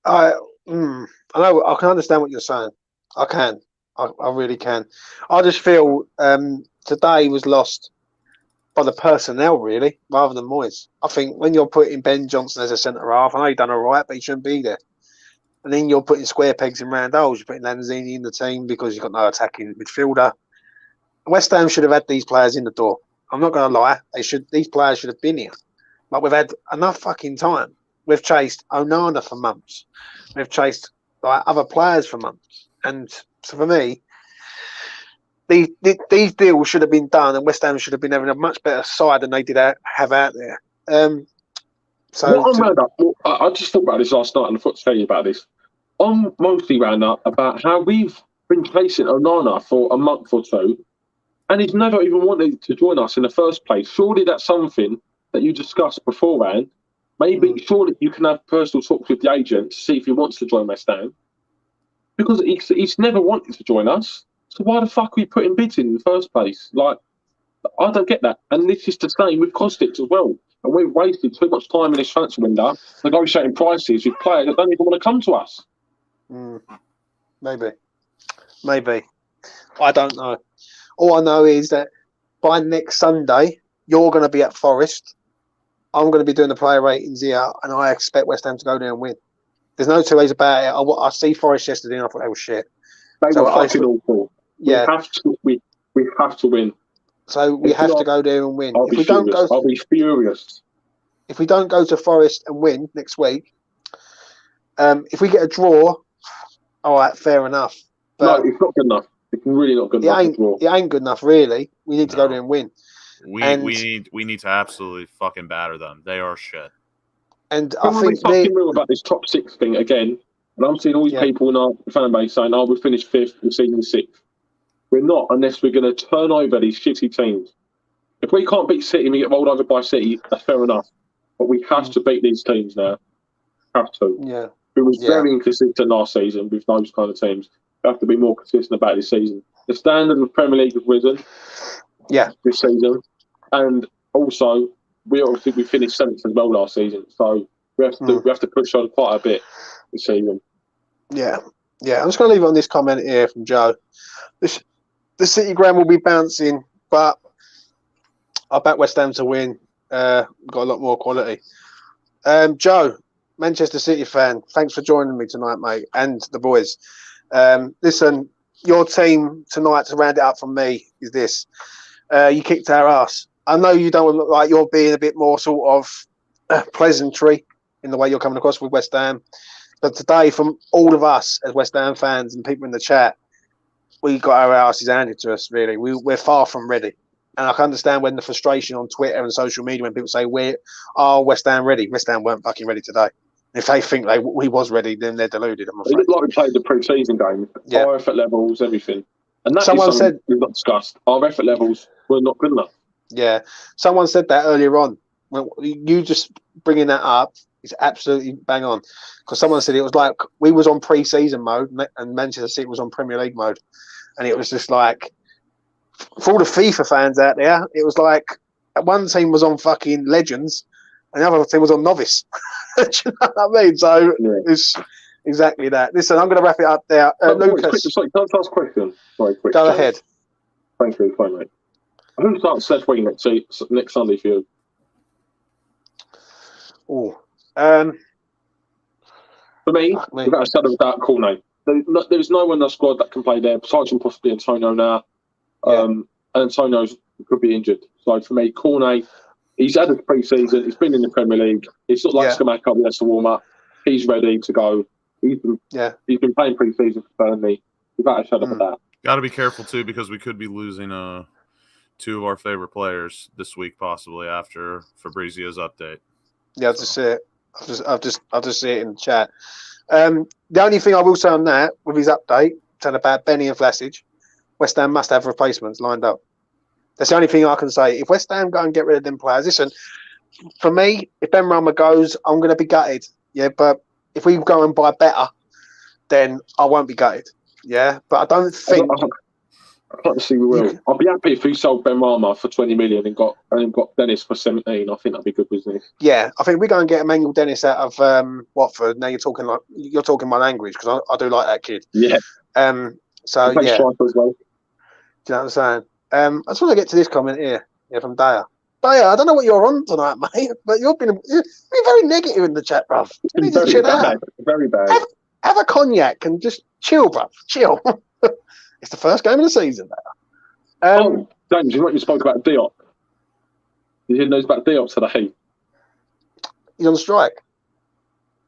I know. I can understand what you're saying. I can. I really can. I just feel today was lost by the personnel, really, rather than Moyes. I think when you're putting Ben Johnson as a centre half, I know he's done all right, but he shouldn't be there. And then you're putting square pegs in round holes. You're putting Lanzini in the team because you've got no attacking midfielder. West Ham should have had these players in the door. I'm not going to lie. These players should have been here. But we've had enough fucking time. We've chased Onana for months. We've chased other players for months. And so for me, these deals should have been done, and West Ham should have been having a much better side than they did have out there. I just thought about this last night, and I thought to tell you about this. I'm mostly round up about how we've been chasing Onana for a month or two, and he's never even wanted to join us in the first place. Surely that's something that you discussed beforehand. Maybe surely you can have personal talks with the agent to see if he wants to join West Ham, because he's never wanted to join us. So why the fuck are we putting bids in the first place? Like, I don't get that. And this is the same with Kostic as well. And we've wasted too much time in this transfer window negotiating prices with players that don't even want to come to us. Maybe. I don't know. All I know is that by next Sunday, you're going to be at Forest. I'm going to be doing the player ratings here, and I expect West Ham to go there and win. There's no two ways about it. I see Forest yesterday, and I thought they were shit. They were fucking awful. Yeah. We have to win. So we have to go there and win. I'll be furious. If we don't go to Forest and win next week, if we get a draw, all right, fair enough. But no, it's not good enough. It's really not good enough. It ain't good enough, really. We need to go there and win. We need to absolutely fucking batter them. They are shit. And I think fucking real about this top 6 thing again. And I'm seeing all these people in our fan base saying, "Oh, we'll finish 5th, we'll see in 6th." We're not, unless we're going to turn over these shitty teams. If we can't beat City and we get rolled over by City, that's fair enough. But we have to beat these teams now. Have to. Yeah. It was very inconsistent last season with those kind of teams. We have to be more consistent about this season. The standard of Premier League has risen. Yeah. This season. And also, we finished 7th as well last season. So we have to push on quite a bit this season. Yeah. I'm just going to leave it on this comment here from Joe. The City ground will be bouncing, but I back West Ham to win. Got a lot more quality. Joe, Manchester City fan, thanks for joining me tonight, mate, and the boys. Listen, your team tonight, to round it up from me, is this. You kicked our ass. I know you don't look like you're being a bit more sort of pleasantry in the way you're coming across with West Ham. But today, from all of us as West Ham fans and people in the chat, we got our asses handed to us, really. We're far from ready. And I can understand when the frustration on Twitter and social media when people say, West Ham ready? West Ham weren't fucking ready today. If they think we was ready, then they're deluded, I'm afraid. It looked like we played the pre-season game. Our effort levels, everything. And that Someone said we've not discussed. Our effort levels were not good enough. Yeah. Someone said that earlier on. When you just bringing that up is absolutely bang on. Because someone said it was like we was on pre-season mode and Manchester City was on Premier League mode. And it was just like, for all the FIFA fans out there, it was like one team was on fucking Legends and the other team was on Novice. Do you know what I mean? So it's exactly that. Listen, I'm going to wrap it up there. Lucas. Sorry, can I ask a question? Sorry, quick. Go ahead. Thank you, fine, mate. Who starts next week next Sunday for you? Oh, For me, without a shadow of a doubt, Cornet. There's no one in the squad that can play there, besides from possibly Antonio now. And Antonio could be injured. So for me, Cornet, he's had a pre-season. He's been in the Premier League. It's not like Scamacca, he has to warm up. He's ready to go. He's been playing pre-season for Burnley. Without a shadow of a doubt. Got to be careful too, because we could be losing two of our favorite players this week, possibly after Fabrizio's update. Yeah, I'll just see it. I'll just see it in the chat. The only thing I will say on that, with his update, saying about Benny and Vlasic, West Ham must have replacements lined up. That's the only thing I can say. If West Ham go and get rid of them players, listen, for me, if Benrahma goes, I'm going to be gutted. Yeah, but if we go and buy better, then I won't be gutted. Yeah, but I don't think. I can't see we will. I'd be happy if we sold Benrahma for 20 million and got Dennis for 17. I think that'd be good business. Yeah, I think we go and get Emmanuel Dennis out of Watford. Now you're talking my language, because I do like that kid. Yeah. So yeah. As well. Do you know what I'm saying? I just want to get to this comment here. Yeah, from Daya. Daya, I don't know what you're on tonight, mate, but you've been very negative in the chat, bruv. You need to chill out. Very bad. Have a cognac and just chill, bruv. Chill. It's the first game of the season now. James, you spoke about Diop. You didn't know about Diop today? He's on strike.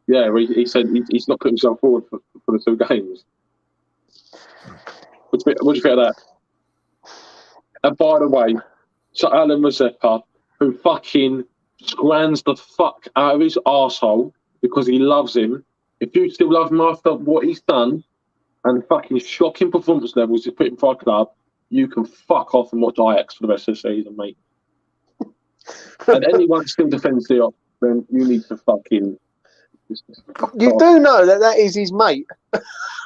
Yeah, he said he's not putting himself forward for the 2 games. What do you think of that? And by the way, so Alan Mazeppa, who fucking scrans the fuck out of his arsehole because he loves him. If you still love him after what he's done, and fucking shocking performance levels he's putting for our club, you can fuck off and watch Ajax for the rest of the season, mate. And anyone still defends Diop, then you need to fucking... You do know that is his mate. I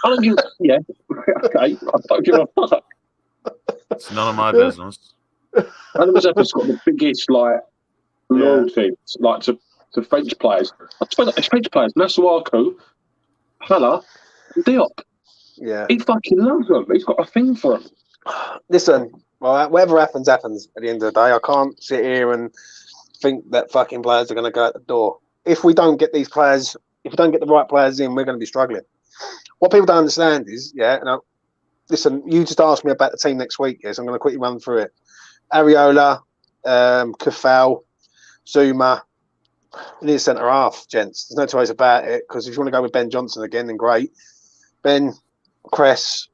don't give yeah, okay. I don't give a fuck. It's none of my business. And Mazeppa's got the biggest, loyalty, to French players. It's French players, Nasuaku, Hala, Diop. Yeah, he fucking loves them. He's got a thing for them. Listen, well, whatever happens at the end of the day. I can't sit here and think that fucking players are going to go out the door. If we don't get these players, if we don't get the right players in, we're going to be struggling. What people don't understand is, listen, you just asked me about the team next week, so I'm going to quickly run through it. Areola, Coufal, Zouma. We need a centre half, gents. There's no two ways about it, because if you want to go with Ben Johnson again, then great. Ben, Cress,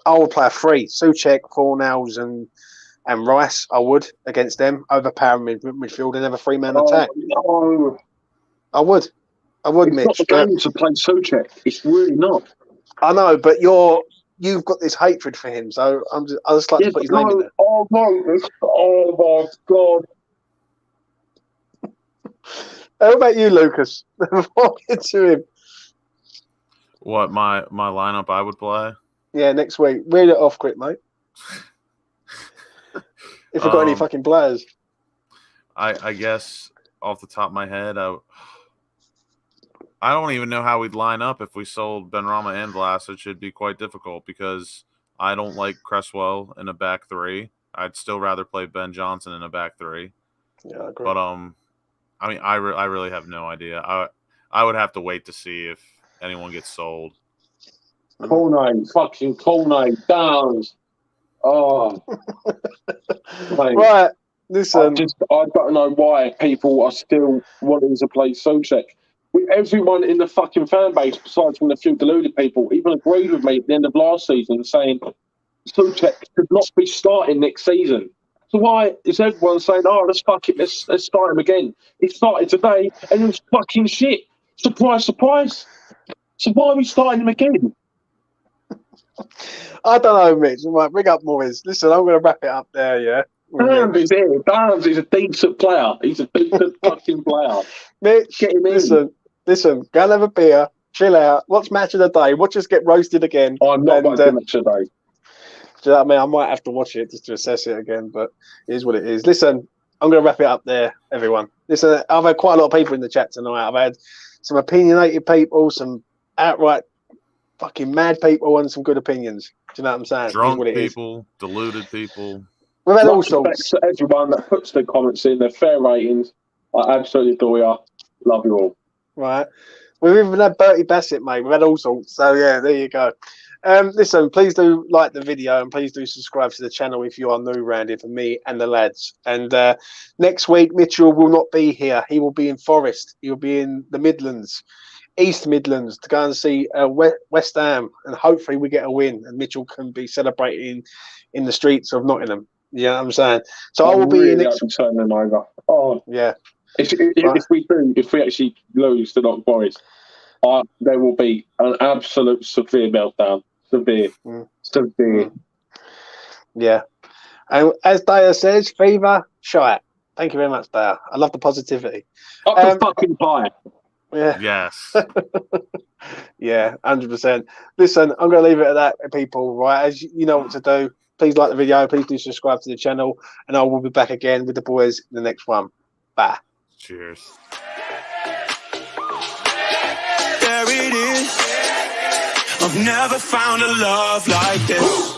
I would play a 3. Souček, Fornals and Rice, I would, against them, overpowering midfield and have a 3-man attack. No. I would, it's Mitch. It's not the game to play Souček. It's really not. I know, but you've got this hatred for him, so I just like to put his name in there. Oh, no. Oh, my God. How about you, Lucas? Before I get to him. What, my lineup I would play? Yeah, next week. Read it off quick, mate. If we've got any fucking players. I guess off the top of my head, I don't even know how we'd line up if we sold Benrahma and Vlasic. It'd be quite difficult because I don't like Cresswell in a back 3. I'd still rather play Ben Johnson in a back 3. Yeah, I agree. But I mean, I really have no idea. I would have to wait to see if anyone gets sold. Fucking Cornet, Downs. Oh. Right, listen. I don't know why people are still wanting to play Souček. Everyone in the fucking fan base, besides from the few deluded people, even agreed with me at the end of last season, saying Souček should not be starting next season. So why is everyone saying, let's fuck it, let's start him again? He started today and it was fucking shit. Surprise, surprise. So why are we starting him again? I don't know, Mitch. Right, bring up Moyes. Listen, I'm going to wrap it up there, yeah? Downs is here. Downs is a decent player. He's a decent fucking player. Mitch, get him in. Listen, go and have a beer, chill out, watch Match of the Day, watch us get roasted again. I'm not watching Match of the Day. Do you know what I mean? I might have to watch it just to assess it again, but it is what it is. Listen, I'm going to wrap it up there, everyone. Listen, I've had quite a lot of people in the chat tonight. I've had some opinionated people, some outright fucking mad people, and some good opinions. Do you know what I'm saying? Drunk people, deluded people. We've had all sorts. To everyone that puts their comments in, their fair ratings. I absolutely adore you. Love you all. Right. We've even had Bertie Bassett, mate. We've had all sorts. So, yeah, there you go. Listen, please do like the video and please do subscribe to the channel if you are new around here for me and the lads. And next week, Mitchell will not be here. He will be in Forest. He will be in the Midlands, East Midlands, to go and see West Ham. And hopefully we get a win and Mitchell can be celebrating in the streets of Nottingham. You know what I'm saying? So I will be here next week. Turn them over. Oh, yeah. If we actually lose to Nottingham Forest, there will be an absolute severe meltdown. Severe. Yeah. And as Daya says, fever, shite. Thank you very much, Daya. I love the positivity. Up the fucking pie. Yeah. Yes. Yeah, 100%. Listen, I'm going to leave it at that, people, right? As you know what to do. Please like the video. Please do subscribe to the channel. And I will be back again with the boys in the next one. Bye. Cheers. There it is. I've never found a love like this.